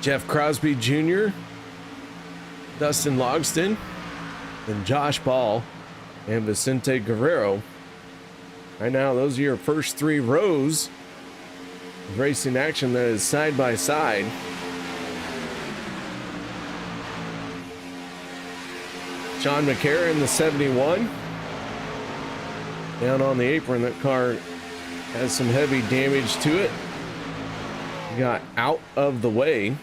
Jeff Crosby Jr., Dustin Logston, and Josh Ball, and Vicente Guerrero. Right now, those are your first 3 rows of racing action that is side by side. Sean McCarron, the 71. Down on the apron, that car has some heavy damage to it. Got out of the way.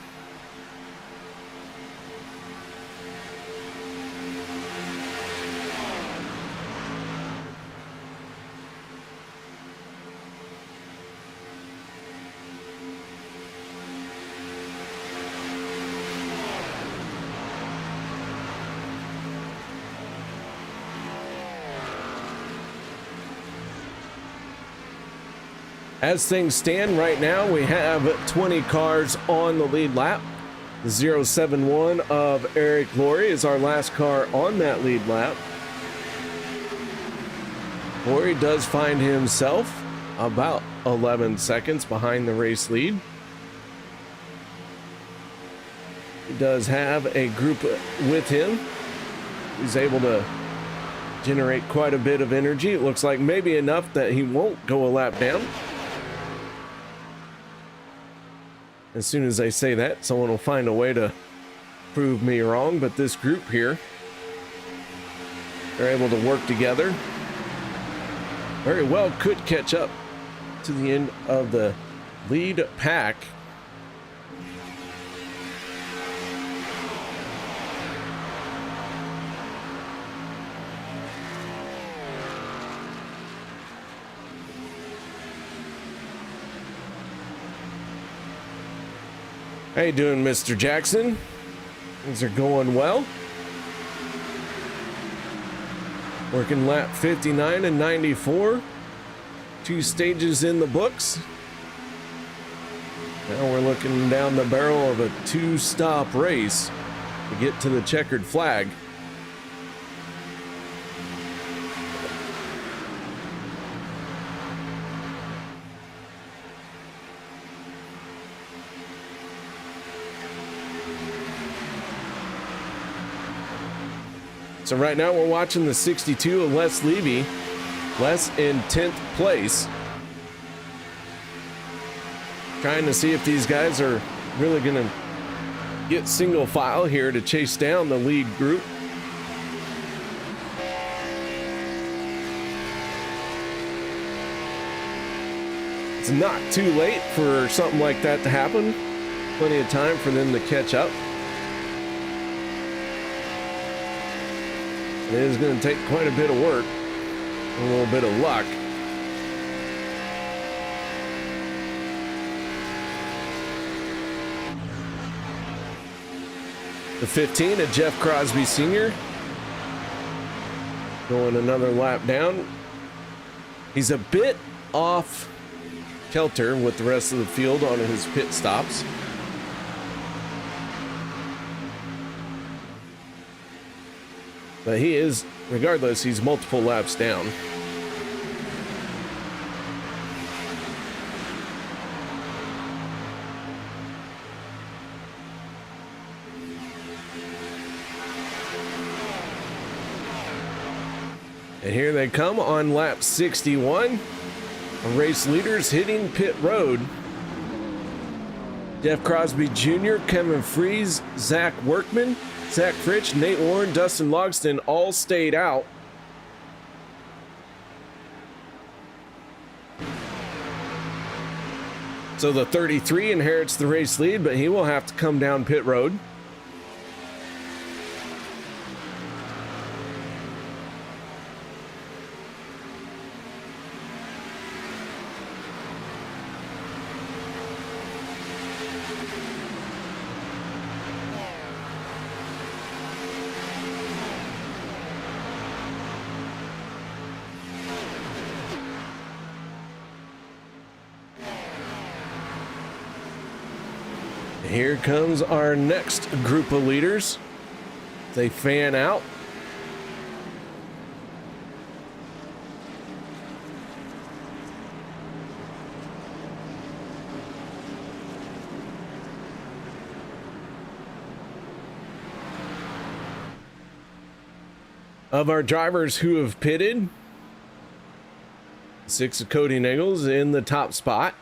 As things stand right now, we have 20 cars on the lead lap. The 071 of Eric Laurie is our last car on that lead lap. Laurie does find himself about 11 seconds behind the race lead. He does have a group with him. He's able to generate quite a bit of energy. It looks like maybe enough that he won't go a lap down. As soon as I say that, someone will find a way to prove me wrong, but this group here, they're able to work together. Very well could catch up to the end of the lead pack. How you doing, Mr. Jackson? Things are going well. Working lap 59 and 94. 2 stages in the books. Now we're looking down the barrel of a 2-stop race to get to the checkered flag. So right now we're watching the 62 of Les Levy. Les in 10th place. trying to see if these guys are really going to get single file here to chase down the lead group. It's not too late for something like that to happen. Plenty of time for them to catch up. It is going to take quite a bit of work, a little bit of luck. The 15 of Jeff Crosby Sr. going another lap down. He's a bit off kilter with the rest of the field on his pit stops. But he is, regardless, he's multiple laps down. And here they come on lap 61. Race leaders hitting pit road. Jeff Crosby Jr., Kevin Freeze, Zach Workman, Zach Fritsch, Nate Warren, Dustin Logston all stayed out. So the 33 inherits the race lead, but he will have to come down pit road. Here comes our next group of leaders. They fan out. Of our drivers who have pitted, 6 of Cody Nichols in the top spot.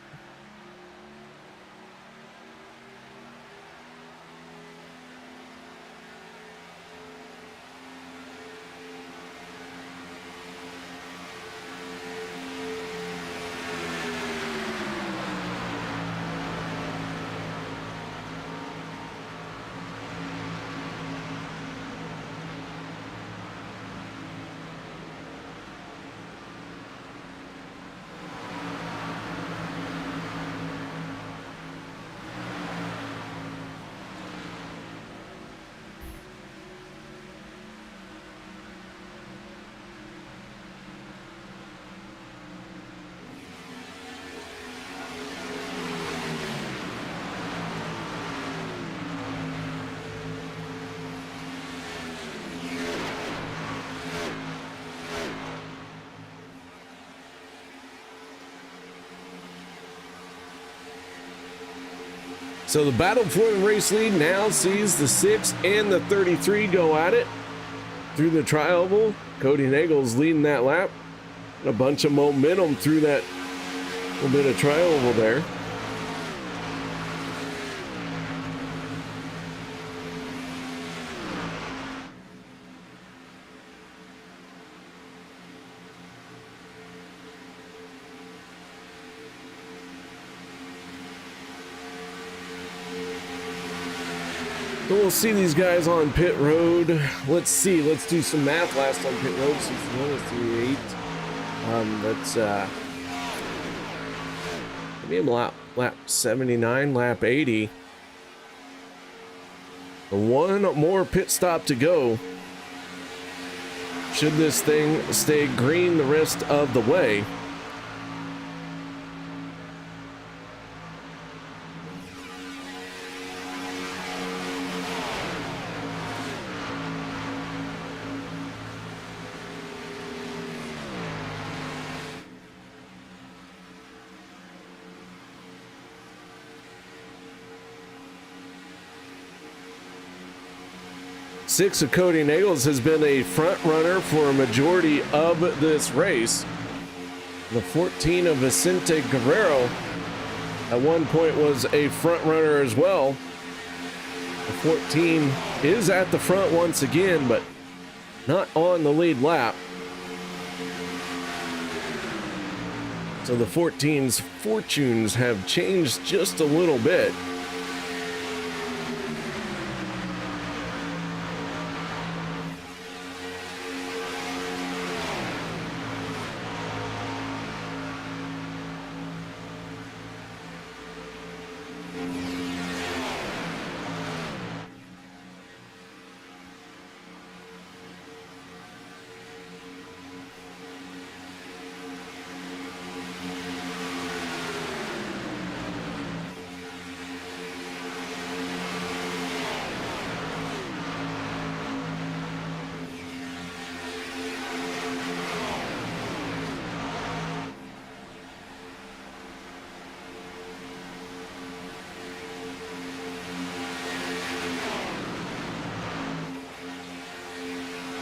So the battle for the race lead now sees the 6 and the 33 go at it through the tri-oval. Cody Nichols leading that lap. A bunch of momentum through that little bit of tri-oval there. So we'll see these guys on pit road. Let's see. Let's do some math last on pit road. 61 is 38. That's maybe lap 79, lap 80. One more pit stop to go. Should this thing stay green the rest of the way? Six of Cody Nichols has been a front runner for a majority of this race. The 14 of Vicente Guerrero at one point was a front runner as well. The 14 is at the front once again, but not on the lead lap. So the 14's fortunes have changed just a little bit.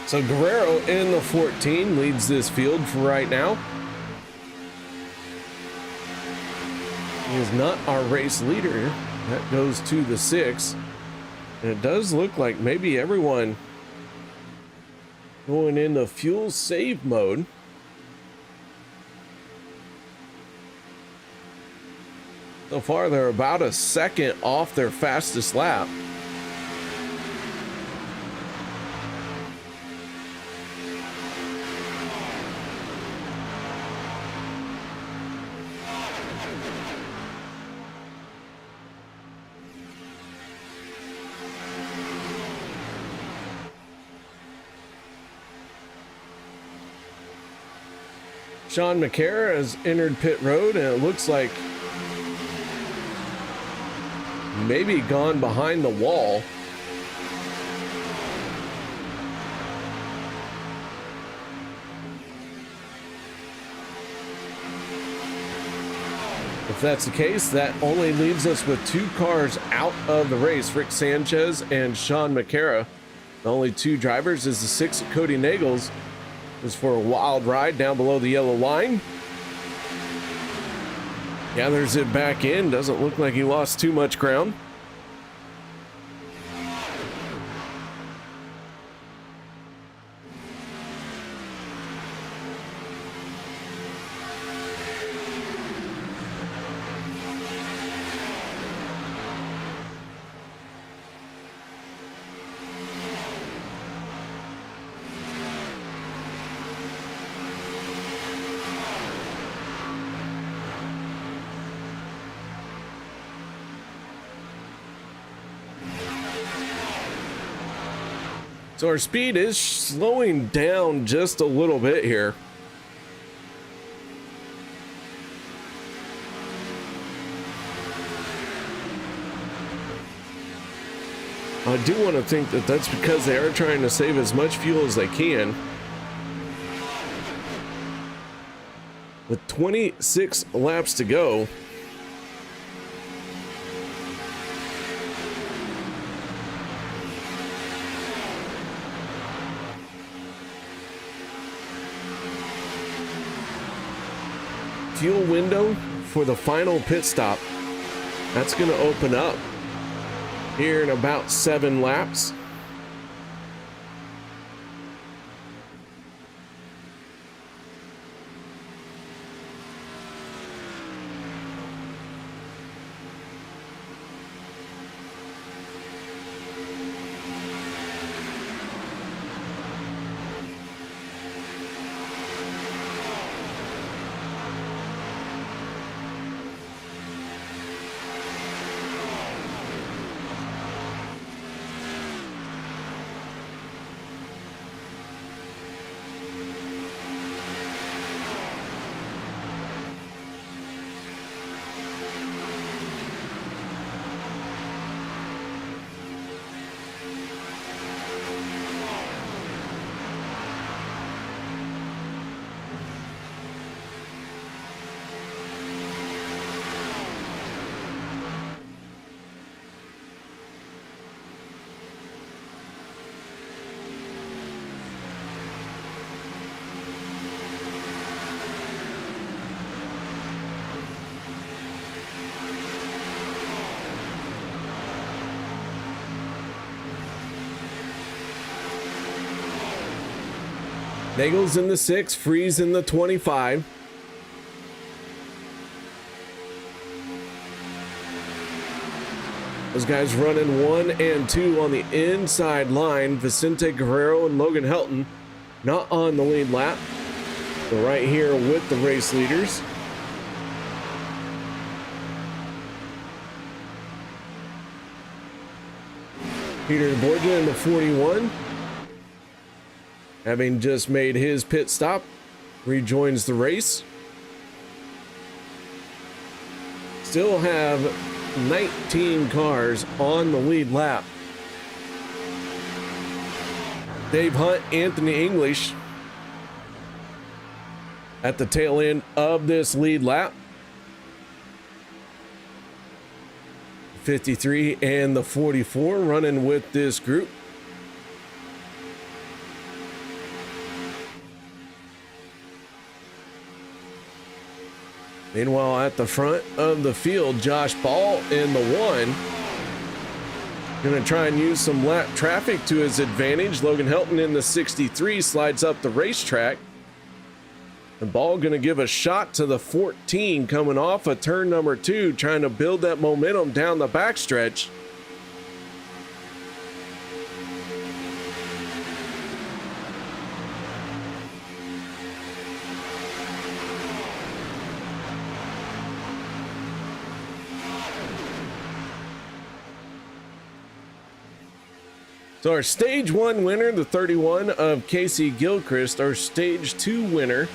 So Guerrero in the 14 leads this field for right now. He is not our race leader. That goes to the 6. And it does look like maybe everyone going in the fuel save mode. So far, they're about a second off their fastest lap. Sean McCarra has entered pit road, and it looks like maybe gone behind the wall. If that's the case, that only leaves us with 2 cars out of the race, Rick Sanchez and Sean McCarra. The only 2 drivers is the 6 of Cody Nagels. Is for a wild ride down below the yellow line. Gathers it back in. Doesn't look like he lost too much ground. So our speed is slowing down just a little bit here. I do want to think that that's because they are trying to save as much fuel as they can. With 26 laps to go. Fuel window for the final pit stop. That's going to open up here in about 7 laps. Nagel's in the 6, Freeze in the 25. Those guys running 1 and 2 on the inside line. Vicente Guerrero and Logan Helton not on the lead lap. So right here with the race leaders. Peter Borgia in the 41. Having just made his pit stop, rejoins the race. Still have 19 cars on the lead lap. Dave Hunt, Anthony English at the tail end of this lead lap. 53 and the 44 running with this group. Meanwhile, at the front of the field, Josh Ball in the 1. Gonna try and use some lap traffic to his advantage. Logan Helton in the 63 slides up the racetrack. The Ball gonna give a shot to the 14 coming off of turn number 2, trying to build that momentum down the backstretch. So our stage 1 winner, the 31 of Casey Gilchrist. Our stage 2 winner,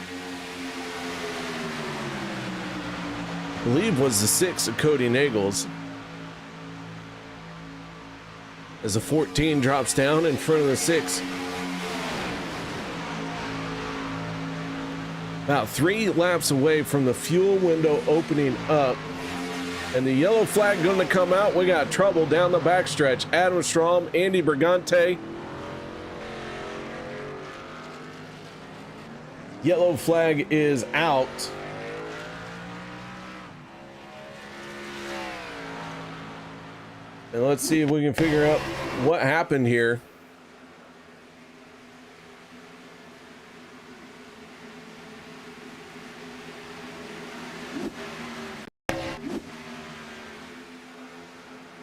I believe, was the 6 of Cody Nagels. As the 14 drops down in front of the 6. About 3 laps away from the fuel window opening up. And the yellow flag going to come out. We got trouble down the backstretch. Adam Strom, Andy Brigante. Yellow flag is out. And let's see if we can figure out what happened here.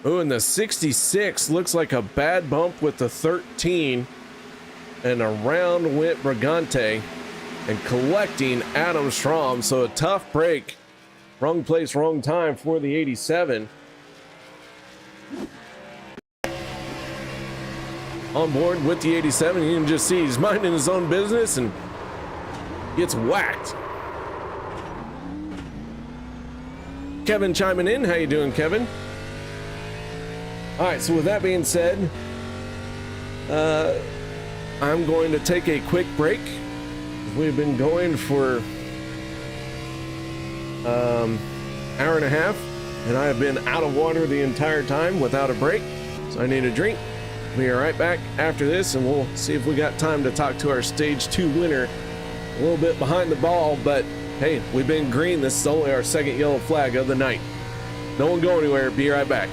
Oh, and the 66 looks like a bad bump with the 13. And around went Brigante and collecting Adam Strom. So a tough break. Wrong place, wrong time for the 87. On board with the 87, you can just see he's minding his own business and gets whacked. Kevin chiming in. How you doing, Kevin? All right, so with that being said, I'm going to take a quick break. We've been going for hour and a half, and I have been out of water the entire time without a break, so I need a drink. We'll be right back after this, and we'll see if we got time to talk to our stage 2 winner. A little bit behind the ball, but hey, we've been green. This is only our second yellow flag of the night. No one go anywhere. Be right back.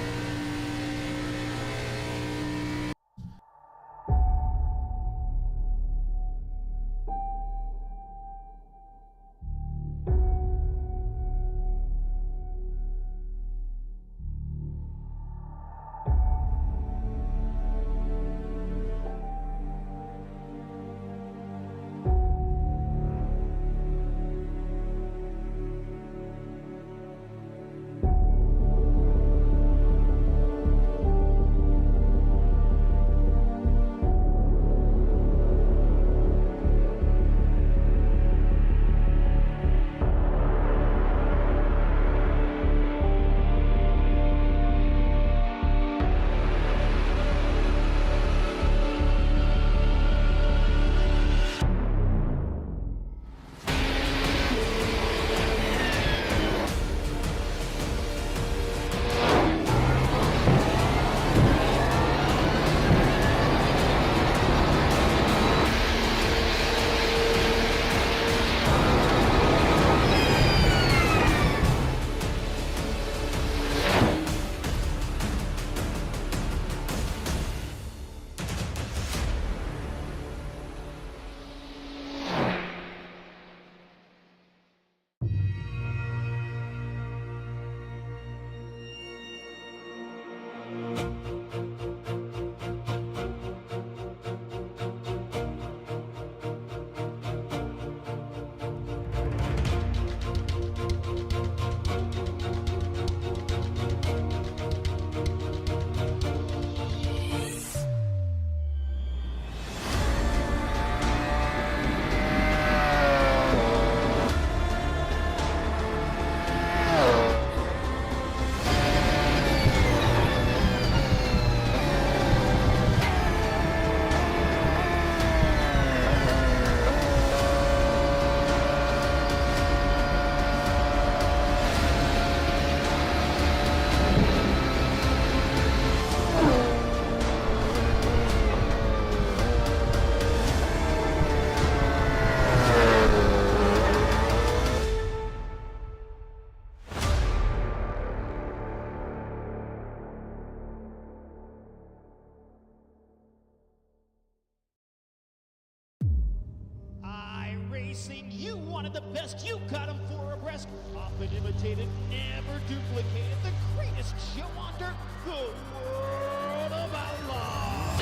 racing. You wanted the best. You got them 4 abreast. Often imitated, never duplicated. The greatest show on dirt. The World of Outlaws.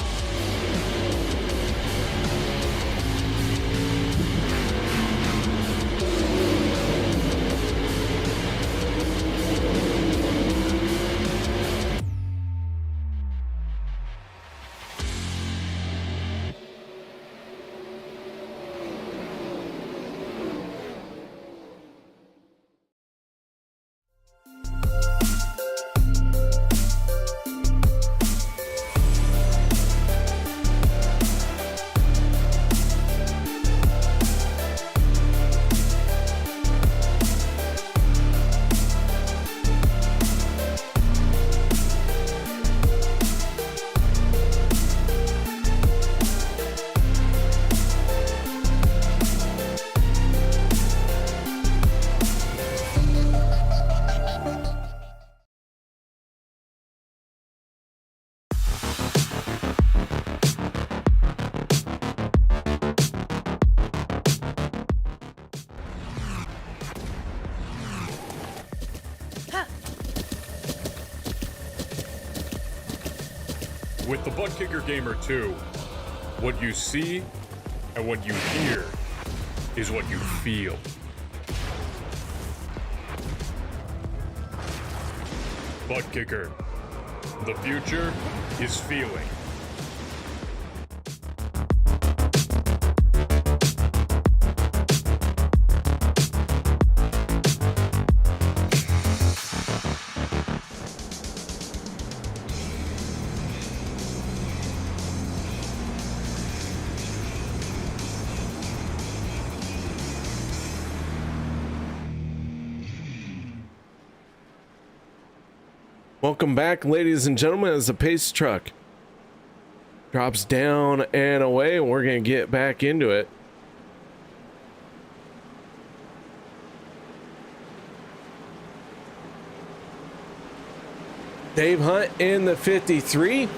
With the Butt Kicker Gamer 2, what you see and what you hear is what you feel. Butt Kicker. The future is feeling. Welcome back, ladies and gentlemen, as the pace truck drops down and away, and we're going to get back into it. Dave Hunt in the 53.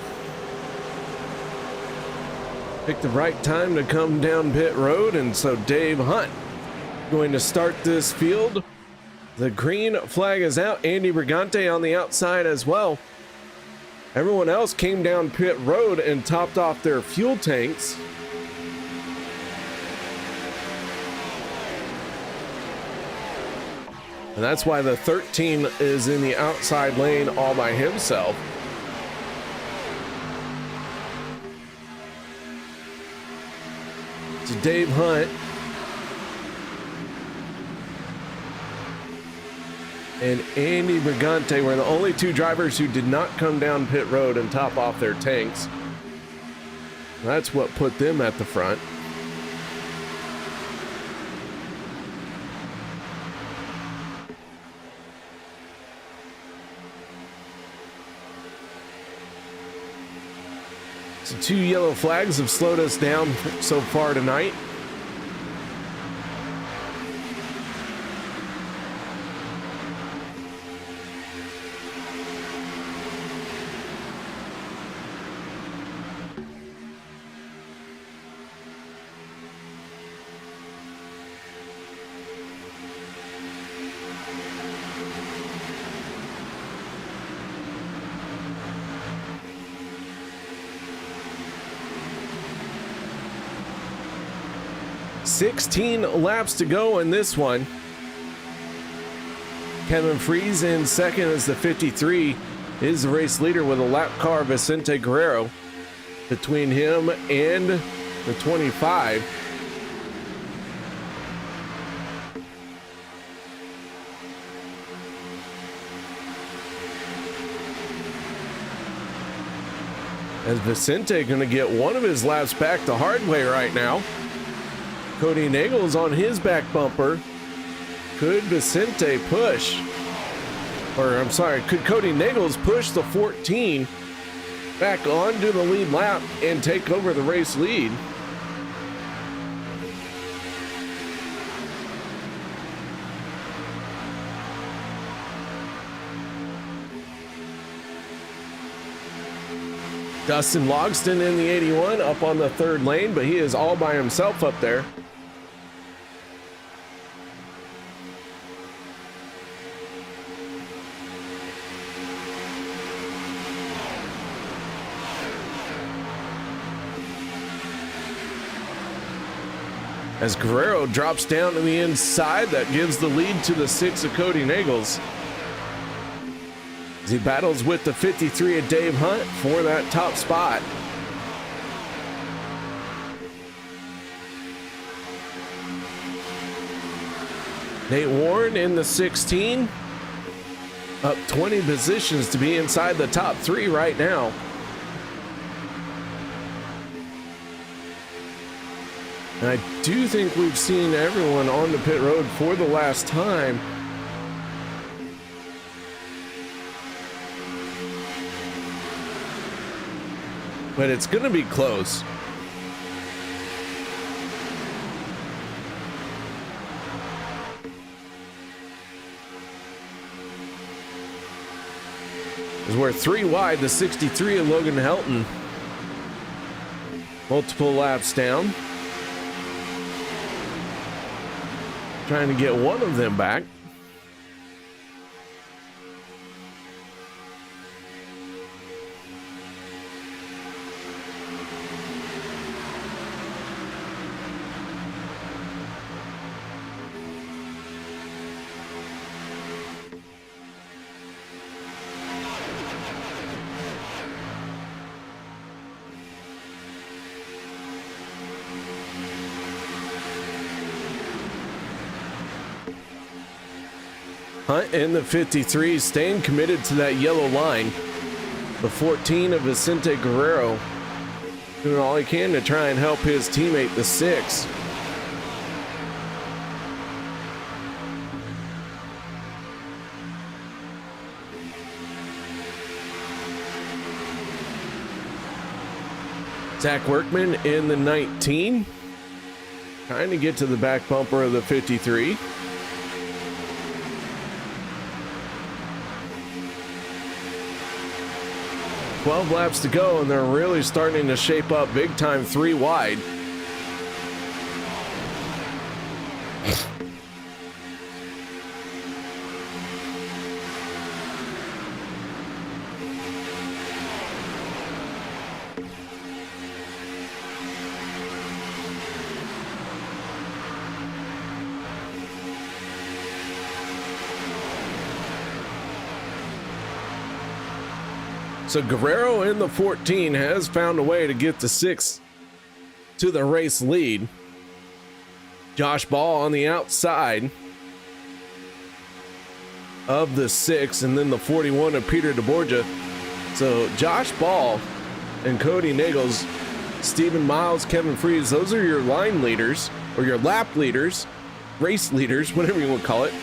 Picked the right time to come down pit road, and so Dave Hunt going to start this field. The green flag is out. Andy Brigante on the outside as well. Everyone else came down pit road and topped off their fuel tanks. And that's why the 13 is in the outside lane all by himself. To Dave Hunt. And Andy Brigante were the only 2 drivers who did not come down pit road and top off their tanks. That's what put them at the front. So 2 yellow flags have slowed us down so far tonight. $16 laps to go in this one. Kevin Freeze in second as the 53 is the race leader with a lap car, Vicente Guerrero, between him and the 25. As Vicente going to get one of his laps back the hard way right now. Cody Nagel's on his back bumper. Could Vicente push? Or I'm sorry, could Cody Nagels push the 14 back onto the lead lap and take over the race lead? Dustin Logston in the 81 up on the third lane, but he is all by himself up there. as Guerrero drops down to the inside. That gives the lead to the 6 of Cody Nagels, as he battles with the 53 of Dave Hunt for that top spot. Nate Warren in the 16, up 20 positions to be inside the top 3 right now. And I do think we've seen everyone on the pit road for the last time. But it's going to be close. As we're 3 wide, the 63 of Logan Helton. Multiple laps down. Trying to get one of them back. Hunt in the 53, staying committed to that yellow line. The 14 of Vicente Guerrero doing all he can to try and help his teammate, the 6. Zach Workman in the 19, trying to get to the back bumper of the 53. Twelve laps to go, and they're really starting to shape up big time 3 wide. So Guerrero in the 14 has found a way to get the 6 to the race lead. Josh Ball on the outside of the 6, and then the 41 of Peter DeBorgia. So Josh Ball and Cody Nagels, Stephen Miles, Kevin Freeze, those are your line leaders, or your lap leaders, race leaders, whatever you want to call it.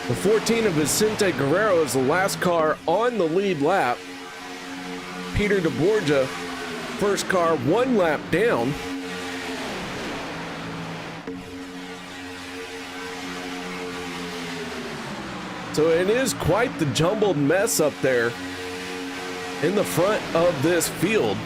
The 14 of Vicente Guerrero is the last car on the lead lap. Peter DeBorgia, first car 1 lap down. So it is quite the jumbled mess up there in the front of this field.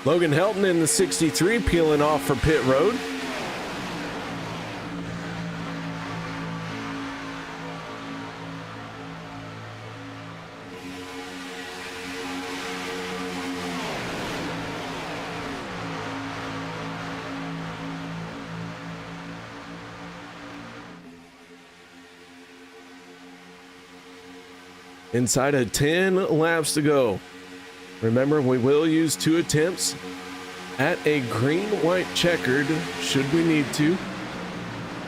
Logan Helton in the 63 peeling off for pit road. Inside of 10 laps to go. Remember, we will use 2 attempts at a green-white checkered, should we need to.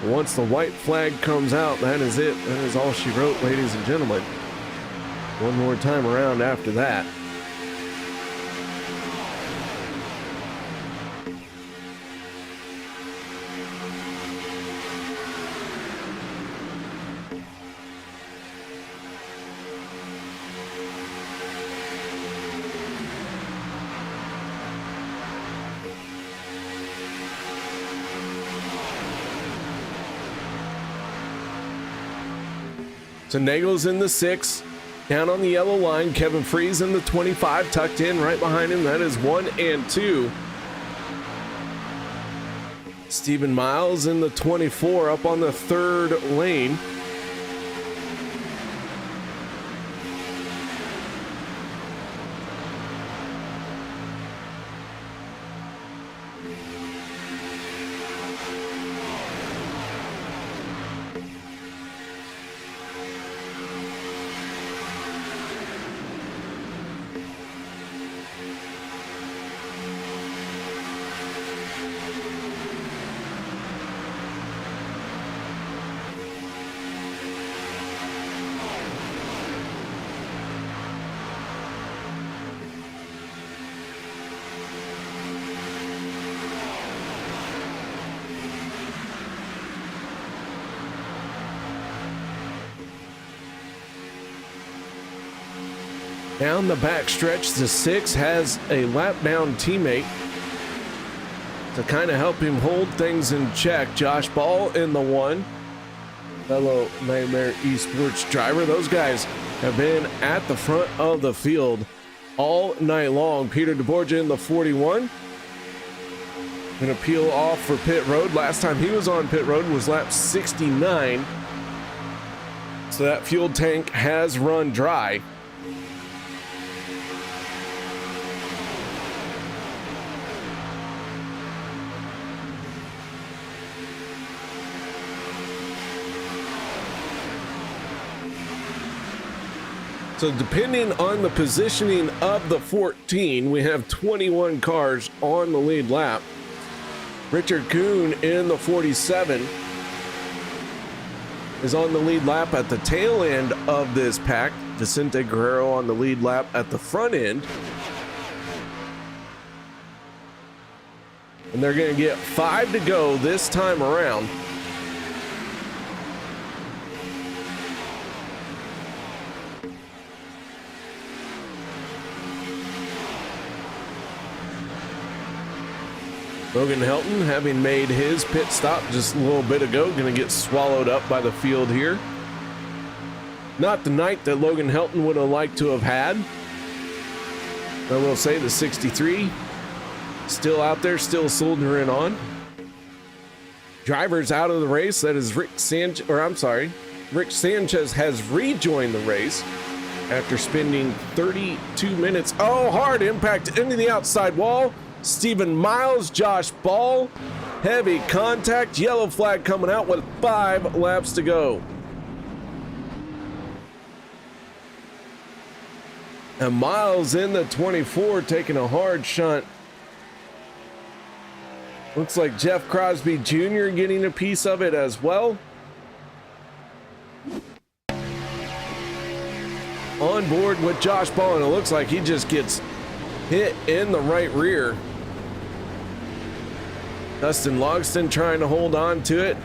Once the white flag comes out, that is it. That is all she wrote, ladies and gentlemen. One more time around after that. So Nagel's in the 6, down on the yellow line. Kevin Freeze in the 25, tucked in right behind him. That is 1 and 2. Stephen Miles in the 24 up on the 3rd lane. Down the back stretch, the 6 has a lap down teammate to kind of help him hold things in check. Josh Ball in the 1, fellow Nightmare Esports driver. Those guys have been at the front of the field all night long. Peter DeBorgia in the 41. Gonna peel off for pit road. Last time he was on pit road was lap 69. So that fuel tank has run dry. So depending on the positioning of the 14, we have 21 cars on the lead lap. Richard Kuhn in the 47 is on the lead lap at the tail end of this pack. Vicente Guerrero on the lead lap at the front end. And they're going to get 5 to go this time around. Logan Helton, having made his pit stop just a little bit ago, going to get swallowed up by the field here. Not the night that Logan Helton would have liked to have had. I will say the 63 still out there, still soldiering on. Drivers out of the race. That is Rick Sanchez, Rick Sanchez has rejoined the race after spending 32 minutes. Oh, hard impact into the outside wall. Stephen Miles, Josh Ball, heavy contact, yellow flag coming out with 5 laps to go. And Miles in the 24 taking a hard shunt. Looks like Jeff Crosby Jr. getting a piece of it as well. On board with Josh Ball, and it looks like he just gets hit in the right rear. Dustin Logston trying to hold on to it.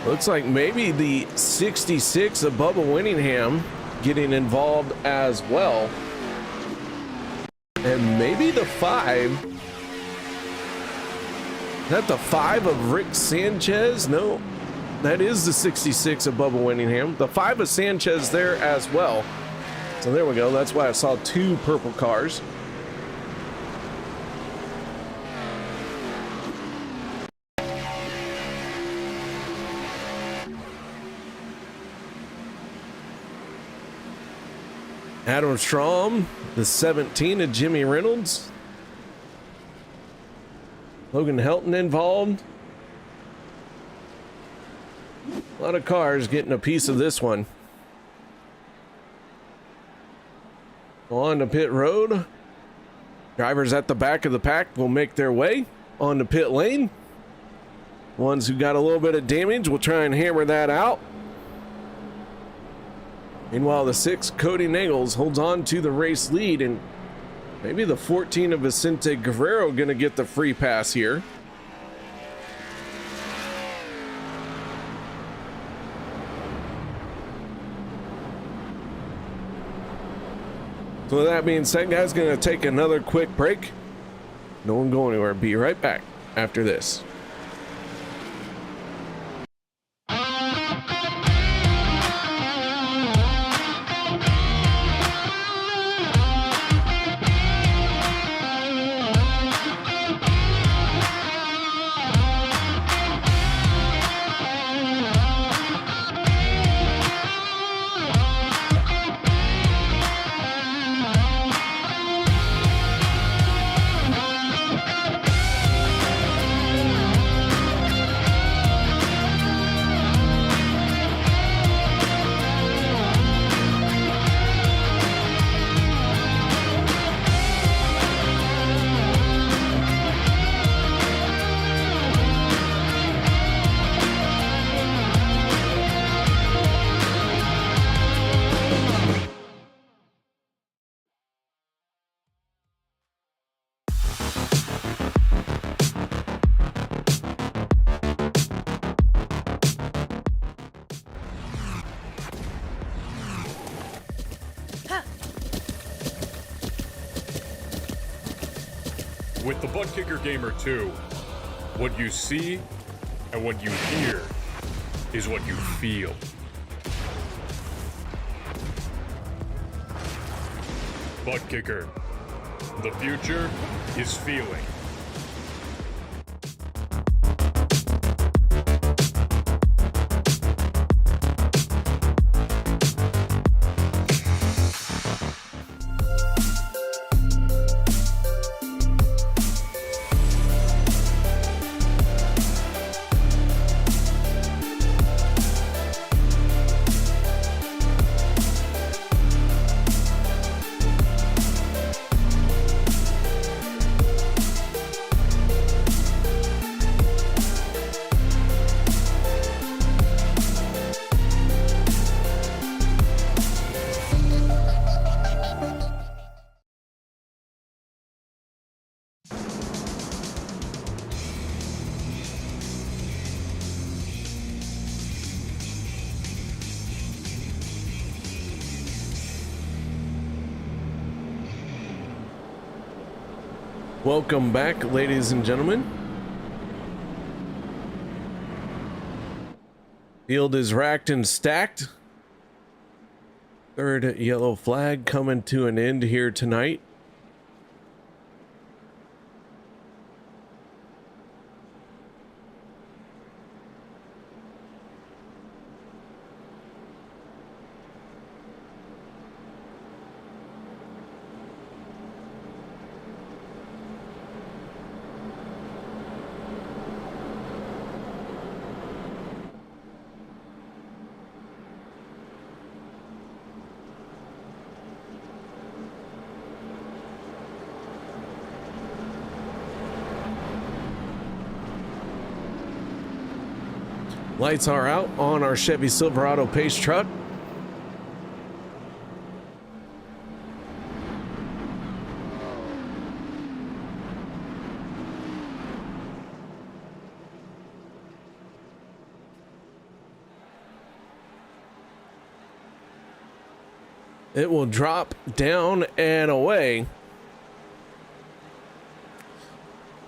Looks like maybe the 66 of Bubba Winningham getting involved as well. And maybe the 5. Is that the 5 of Rick Sanchez? No, that is the 66 of Bubba Winningham. The 5 of Sanchez there as well. So there we go. That's why I saw 2 purple cars. Adam Strom, the 17 of Jimmy Reynolds. Logan Helton involved. A lot of cars getting a piece of this one. On to pit road. Drivers at the back of the pack will make their way on the pit lane. Ones who got a little bit of damage will try and hammer that out. Meanwhile, the 6, Cody Nagels, holds on to the race lead, and maybe the 14 of Vicente Guerrero going to get the free pass here. So with that being said, guys, gonna take another quick break. No one go anywhere. Be right back after this. With the Butt Kicker Gamer 2, what you see and what you hear is what you feel. Butt Kicker. The future is feeling. Welcome back, ladies and gentlemen. Field is racked and stacked. Third yellow flag coming to an end here tonight. Lights are out on our Chevy Silverado Pace truck. It will drop down and away.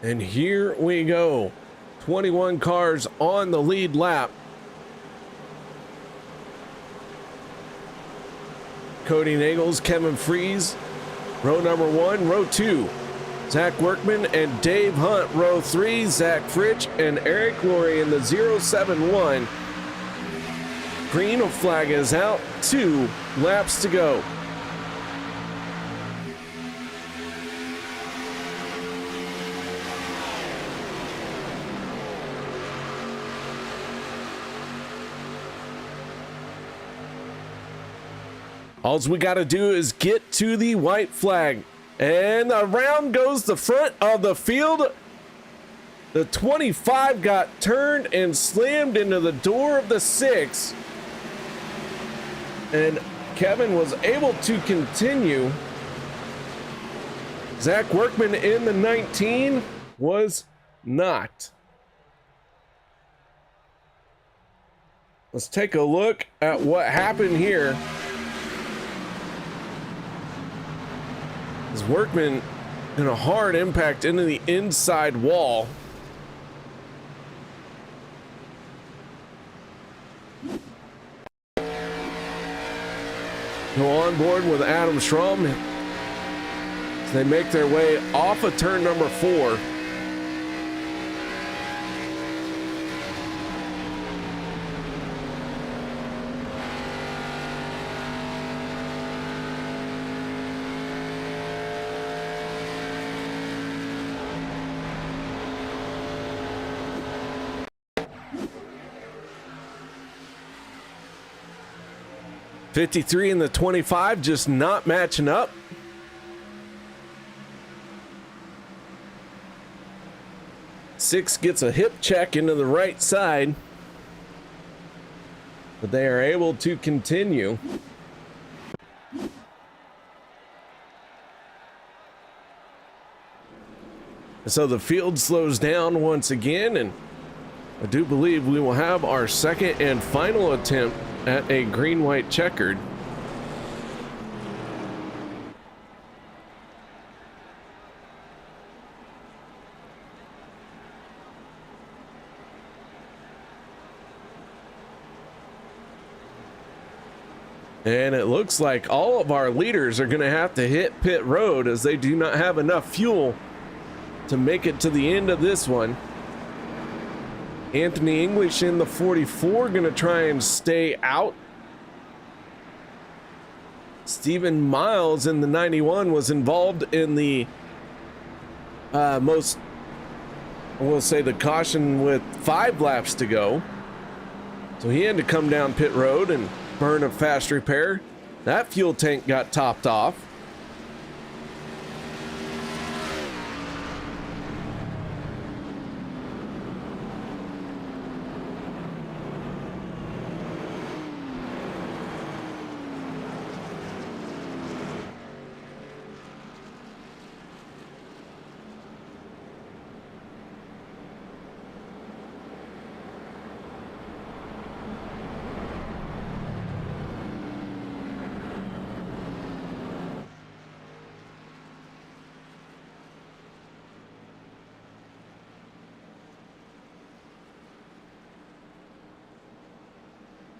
And here we go. 21 cars on the lead lap. Cody Nagels, Kevin Freeze, row number 1, row 2. Zach Workman and Dave Hunt, row 3. Zach Fritch and Eric Laurie in the 071. Green flag is out, 2 laps to go. All we got to do is get to the white flag. And around goes the front of the field. The 25 got turned and slammed into the door of the 6. And Kevin was able to continue. Zach Workman in the 19 was not. Let's take a look at what happened here. His Workman in a hard impact into the inside wall. Go on board with Adam Schramm as they make their way off of turn number 4. '53 and the 25 just not matching up. Six gets a hip check into the right side, but they are able to continue. So the field slows down once again, and I do believe we will have our second and final attempt at a green-white checkered. And it looks like all of our leaders are going to have to hit pit road as they do not have enough fuel to make it to the end of this one. Anthony English in the 44 going to try and stay out. Stephen Miles in the 91 was involved in the most, I will say, the caution with 5 laps to go. So he had to come down pit road and burn a fast repair. That fuel tank got topped off.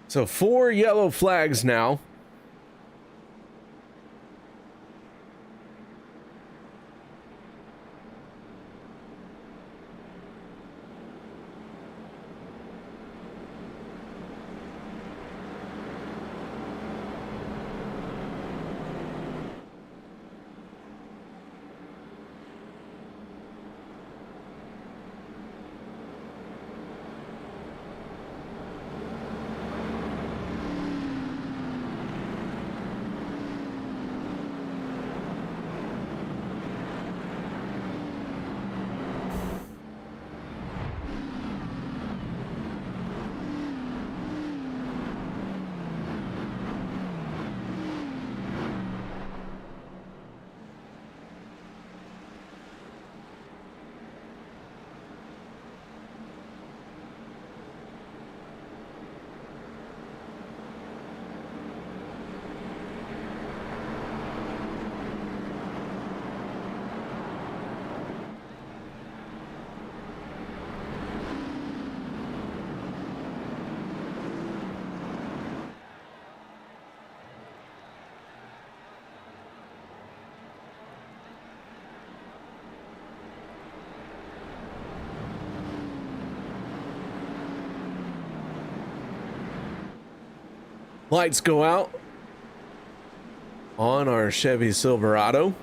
So 4 yellow flags now. Lights go out on our Chevy Silverado.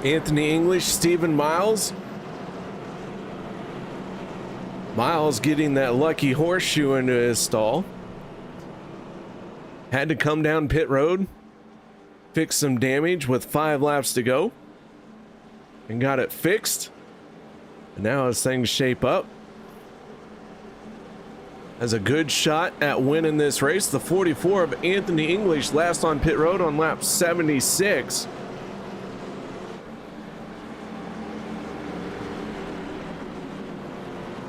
Anthony English, Stephen Miles. Miles getting that lucky horseshoe into his stall. Had to come down pit road. fix some damage with 5 laps to go and got it fixed. And now as things shape up, has a good shot at winning this race. The 44 of Anthony English last on pit road on lap 76.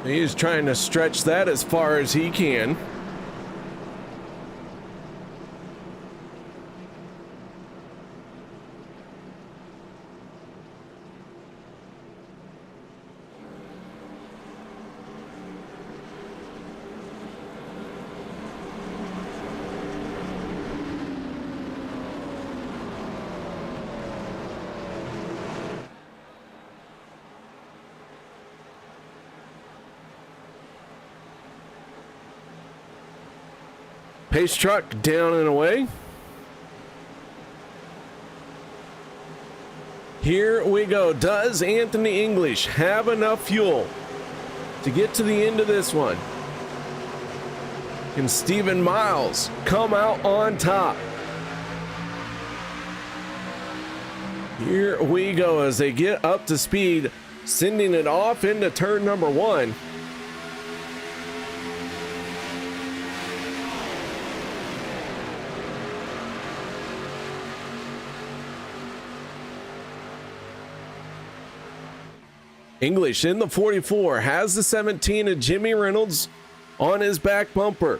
He's trying to stretch that as far as he can. Pace truck down and away. Here we go. Does Anthony English have enough fuel to get to the end of this one? Can Stephen Miles come out on top? Here we go as they get up to speed, sending it off into turn number 1. English in the 44 has the 17 of Jimmy Reynolds on his back bumper.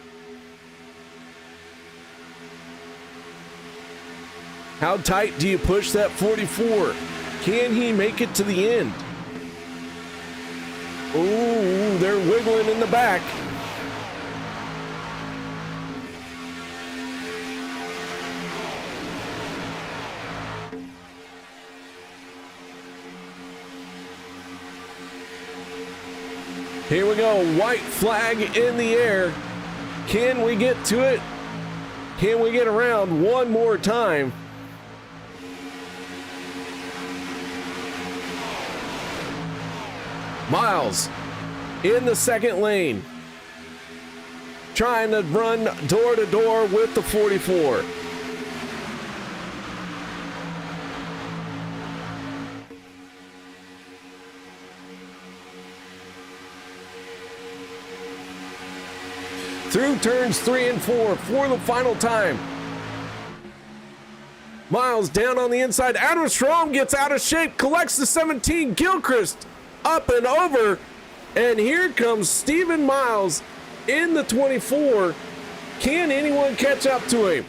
How tight do you push that 44? Can he make it to the end? Ooh, they're wiggling in the back. Here we go, white flag in the air. Can we get to it? Can we get around one more time? Miles in the second lane, trying to run door to door with the 44. Through turns 3 and 4 for the final time. Miles down on the inside. Adam Strom gets out of shape, collects the 17. Gilchrist up and over. And here comes Stephen Miles in the 24. Can anyone catch up to him?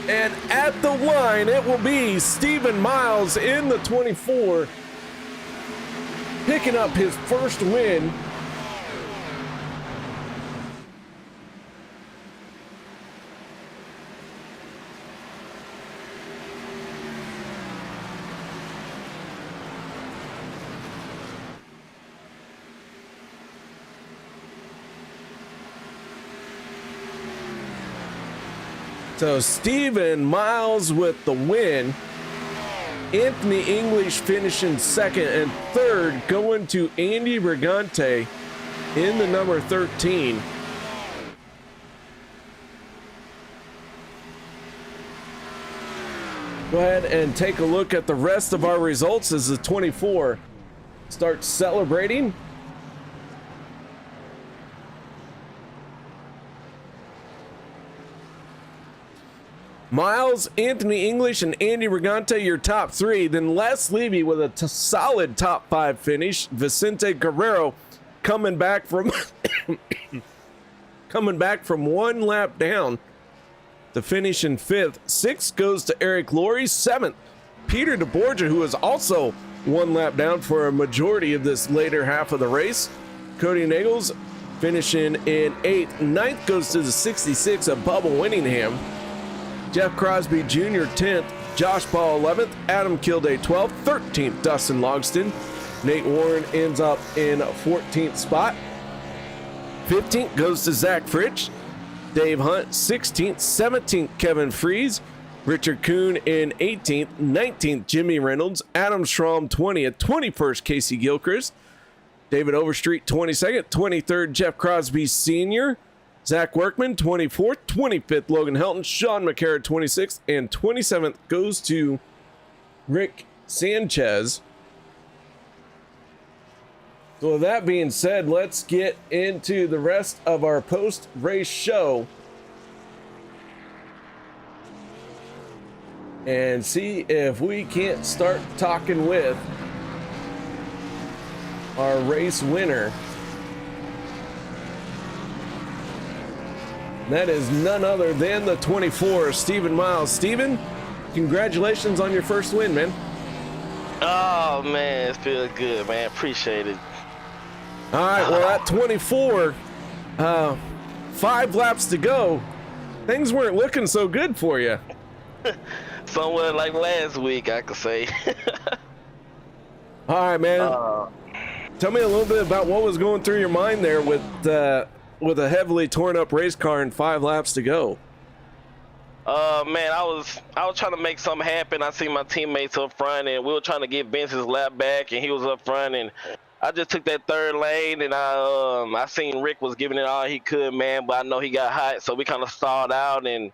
And at the line, it will be Stephen Miles in the 24. Picking up his first win. So Stephen Miles with the win. Anthony English finishing second, and third going to Andy Brigante in the number 13. Go ahead and take a look at the rest of our results as the 24 starts celebrating. Miles, Anthony English, and Andy Brigante, your top 3. Then Les Levy with a solid top 5 finish. Vicente Guerrero coming back from one lap down to finish in 5th. 6th goes to Eric Laurie. 7th, Peter DeBorgia, who is also one lap down for a majority of this later half of the race. Cody Nagels finishing in 8th. 9th goes to the 66 of Bubba Winningham. Jeff Crosby Jr. 10th, Josh Ball 11th, Adam Kilday 12th, 13th Dustin Logston. Nate Warren ends up in 14th spot. 15th goes to Zach Fritsch. Dave Hunt 16th, 17th Kevin Fries. Richard Kuhn in 18th, 19th Jimmy Reynolds. Adam Strom 20th, 21st Casey Gilchrist. David Overstreet 22nd, 23rd Jeff Crosby Sr. Zach Workman, 24th. 25th, Logan Helton. Sean McCarra, 26th. And 27th goes to Rick Sanchez. So with that being said, let's get into the rest of our post-race show and see if we can't start talking with our race winner. That is none other than the 24, Stephen Miles. Stephen, congratulations on your first win, man. Oh, man, it feels good, man. Appreciate it. All right, well, at 24, 5 laps to go. Things weren't looking so good for you. Somewhat like last week, I could say. All right, man. Tell me a little bit about what was going through your mind there with a heavily torn up race car and 5 laps to go. Man, I was trying to make something happen. I see my teammates up front, and we were trying to get Vince's lap back, and he was up front, and I just took that third lane, and I seen Rick was giving it all he could, man, but I know he got hot, so we kind of stalled out, and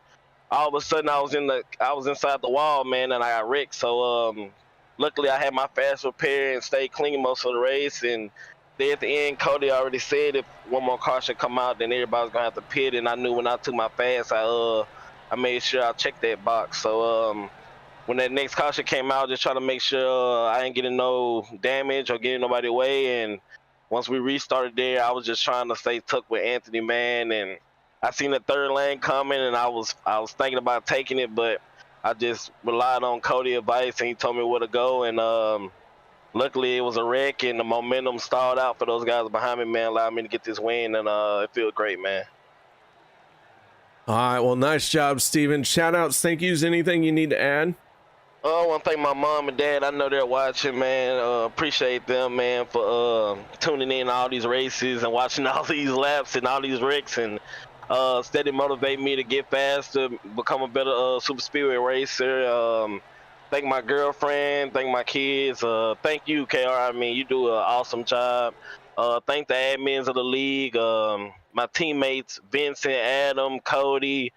all of a sudden I was inside the wall, man, and I got Rick. So luckily I had my fast repair and stayed clean most of the race, and then at the end, Cody already said if one more car should come out, then everybody's gonna have to pit, and I knew when I took my fast, I made sure I checked that box. So when that next caution came out, just trying to make sure I ain't getting no damage or getting nobody away. And once we restarted there, I was just trying to stay tucked with Anthony, man. And I seen the third lane coming, and I was thinking about taking it, but I just relied on Cody's advice, and he told me where to go. And luckily, it was a wreck, and the momentum stalled out for those guys behind me, man, allowed me to get this win, and it feels great, man. All right, well, nice job, Steven. Shout-outs, thank yous, anything you need to add? I want to thank my mom and dad. I know they're watching, man. Appreciate them, man, for tuning in all these races and watching all these laps and all these wrecks, and steady motivate me to get faster, become a better super speedway racer. Thank my girlfriend, thank my kids. Thank you, KR. I mean, you do an awesome job. Thank the admins of the league, my teammates, Vincent, Adam, Cody,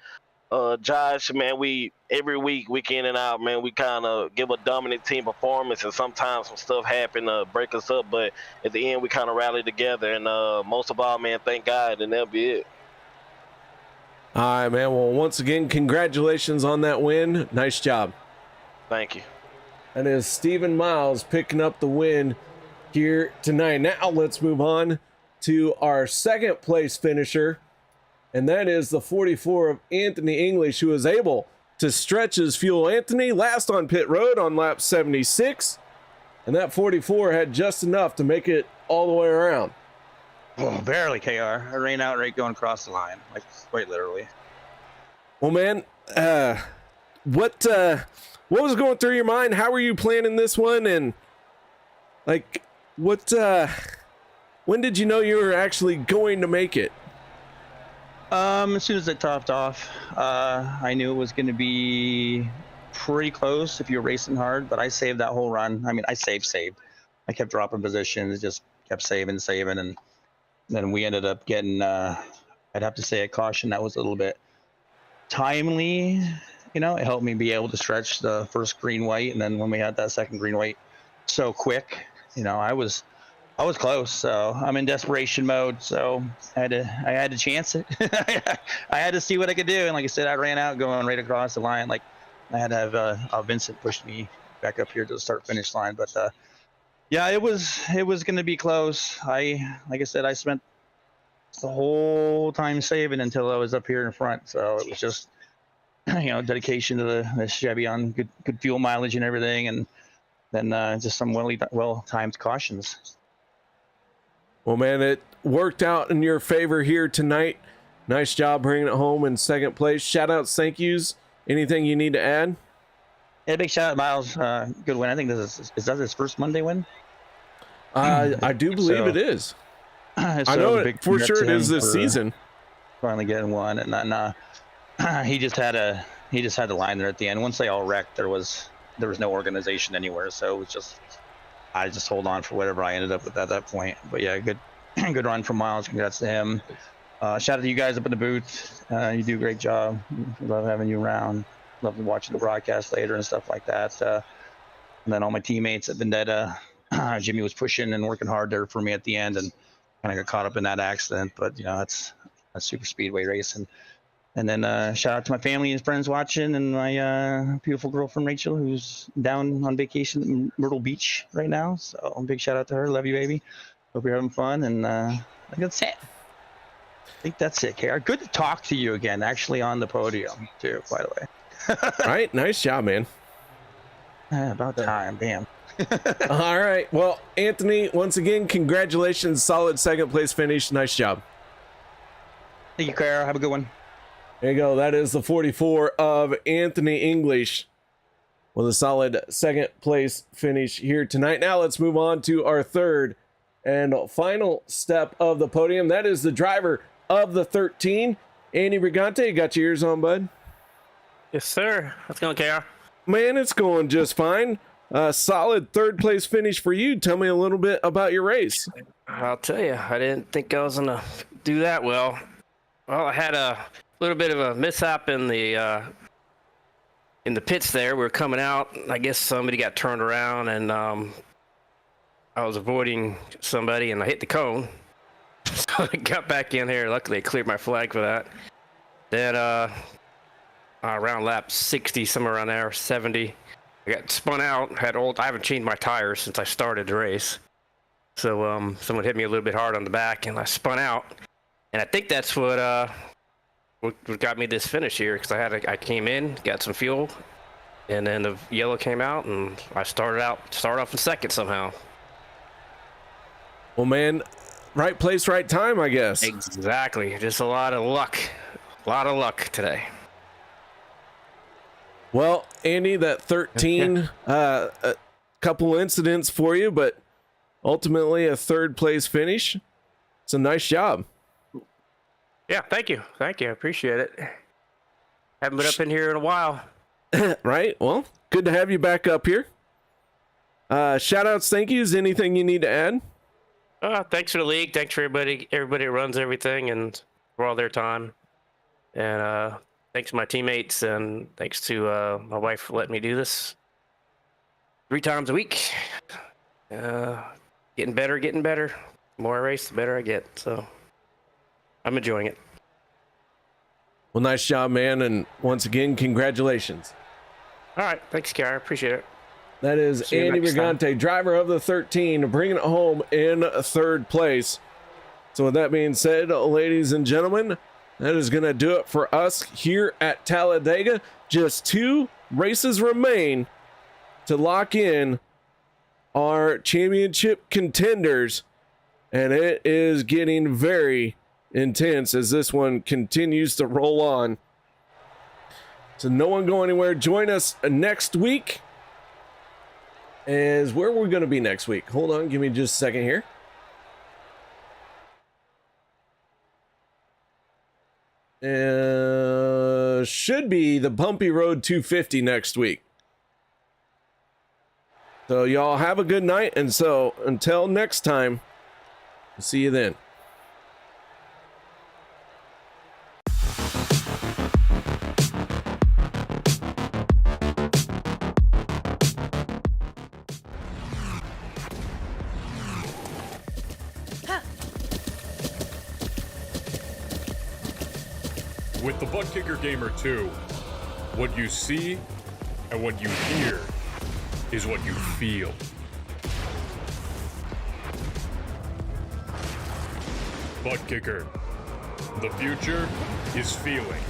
Josh, man. Every week in and out, man, we kind of give a dominant team performance, and sometimes some stuff happen to break us up, but at the end we kind of rally together, and most of all, man, thank God, and that'll be it. All right, man. Well, once again, congratulations on that win. Nice job. Thank you. That is Stephen Miles picking up the win here tonight. Now let's move on to our second place finisher, and that is the 44 of Anthony English, who was able to stretch his fuel. Anthony last on pit road on lap 76, and that 44 had just enough to make it all the way around. Oh, barely, KR. I ran out right going across the line, like quite literally. Well, man, what was going through your mind? How were you planning this one? And like, when did you know you were actually going to make it? As soon as it topped off, I knew it was going to be pretty close if you're racing hard, but I saved that whole run. I mean, I saved. I kept dropping positions, just kept saving, and then we ended up getting, I'd have to say, a caution that was a little bit timely. You know, it helped me be able to stretch the first green white, and then when we had that second green white so quick, you know, I was close. So I'm in desperation mode, so I had to chance it. I had to see what I could do, and like I said, I ran out going right across the line. Like I had to have Vincent push me back up here to the start finish line, but yeah, it was going to be close. Like I said, I spent the whole time saving until I was up here in front, so it was just, you know, dedication to the Chevy on good fuel mileage and everything, and then just some well-timed cautions. Well, man, it worked out in your favor here tonight. Nice job bringing it home in second place. Shout-outs, thank yous. Anything you need to add? Yeah, big shout out, Miles. Good win. I think is that his first Monday win? I do believe it is. So I know it, for sure it is this season. Finally getting one, and then he just had the line there at the end. Once they all wrecked, there was no organization anywhere, so it was just I just hold on for whatever I ended up with at that point. But yeah, good run from Miles. Congrats to him. Shout out to you guys up in the booth. You do a great job. Love having you around. Love watching the broadcast later and stuff like that. And then all my teammates at Vendetta. Jimmy was pushing and working hard there for me at the end, and kind of got caught up in that accident. But you know, that's super speedway racing. And then shout out to my family and friends watching, and my beautiful girlfriend Rachel, who's down on vacation in Myrtle Beach right now. So a big shout out to her. Love you, baby. Hope you're having fun. And I think that's it. I think that's it, KR. Good to talk to you again, actually on the podium too, by the way. All right, nice job, man. About time, damn. All right, well, Anthony, once again, congratulations, solid second place finish, nice job. Thank you, KR. Have a good one. There you go. That is the 44 of Anthony English with a solid second place finish here tonight. Now let's move on to our third and final step of the podium. That is the driver of the 13, Andy Brigante. You got your ears on, bud? Yes, sir. How's it going, KR? Man, it's going just fine. Solid third place finish for you. Tell me a little bit about your race. I'll tell you, I didn't think I was going to do that well. Well, I had a little bit of a mishap in the pits there. We were coming out. I guess somebody got turned around, and I was avoiding somebody, and I hit the cone. So I got back in here. Luckily, I cleared my flag for that. Then around lap 60, somewhere around there, 70, I got spun out. I haven't changed my tires since I started the race. So someone hit me a little bit hard on the back, and I spun out. And I think that's what got me this finish here, because I came in, got some fuel, and then the yellow came out, and I started off in second somehow. Well, man, right place, right time, I guess. Exactly. Just a lot of luck. A lot of luck today. Well, Andy, that 13, a couple incidents for you, but ultimately a third place finish. It's a nice job. Yeah, thank you. Thank you. I appreciate it. Haven't been up in here in a while. Right. Well, good to have you back up here. Shout outs, thank yous. Anything you need to add? Thanks for the league. Thanks for everybody who runs everything and for all their time. And thanks to my teammates, and thanks to my wife for letting me do this 3 times a week. Getting better. The more I race, the better I get. So I'm enjoying it. Well, nice job, man. And once again, congratulations. All right. Thanks, Kara. Appreciate it. That is Andy Brigante, driver of the 13, bringing it home in third place. So with that being said, ladies and gentlemen, that is going to do it for us here at Talladega. Just 2 races remain to lock in our championship contenders, and it is getting very intense as this one continues to roll on. So no one go anywhere. Join us next week. Is where we're going to be next week. Hold on, give me just a second here. Should be the Bumpy Road 250 next week. So y'all have a good night, and so until next time, see you then. With the Butt Kicker Gamer 2, what you see and what you hear is what you feel. Butt Kicker. The future is feeling.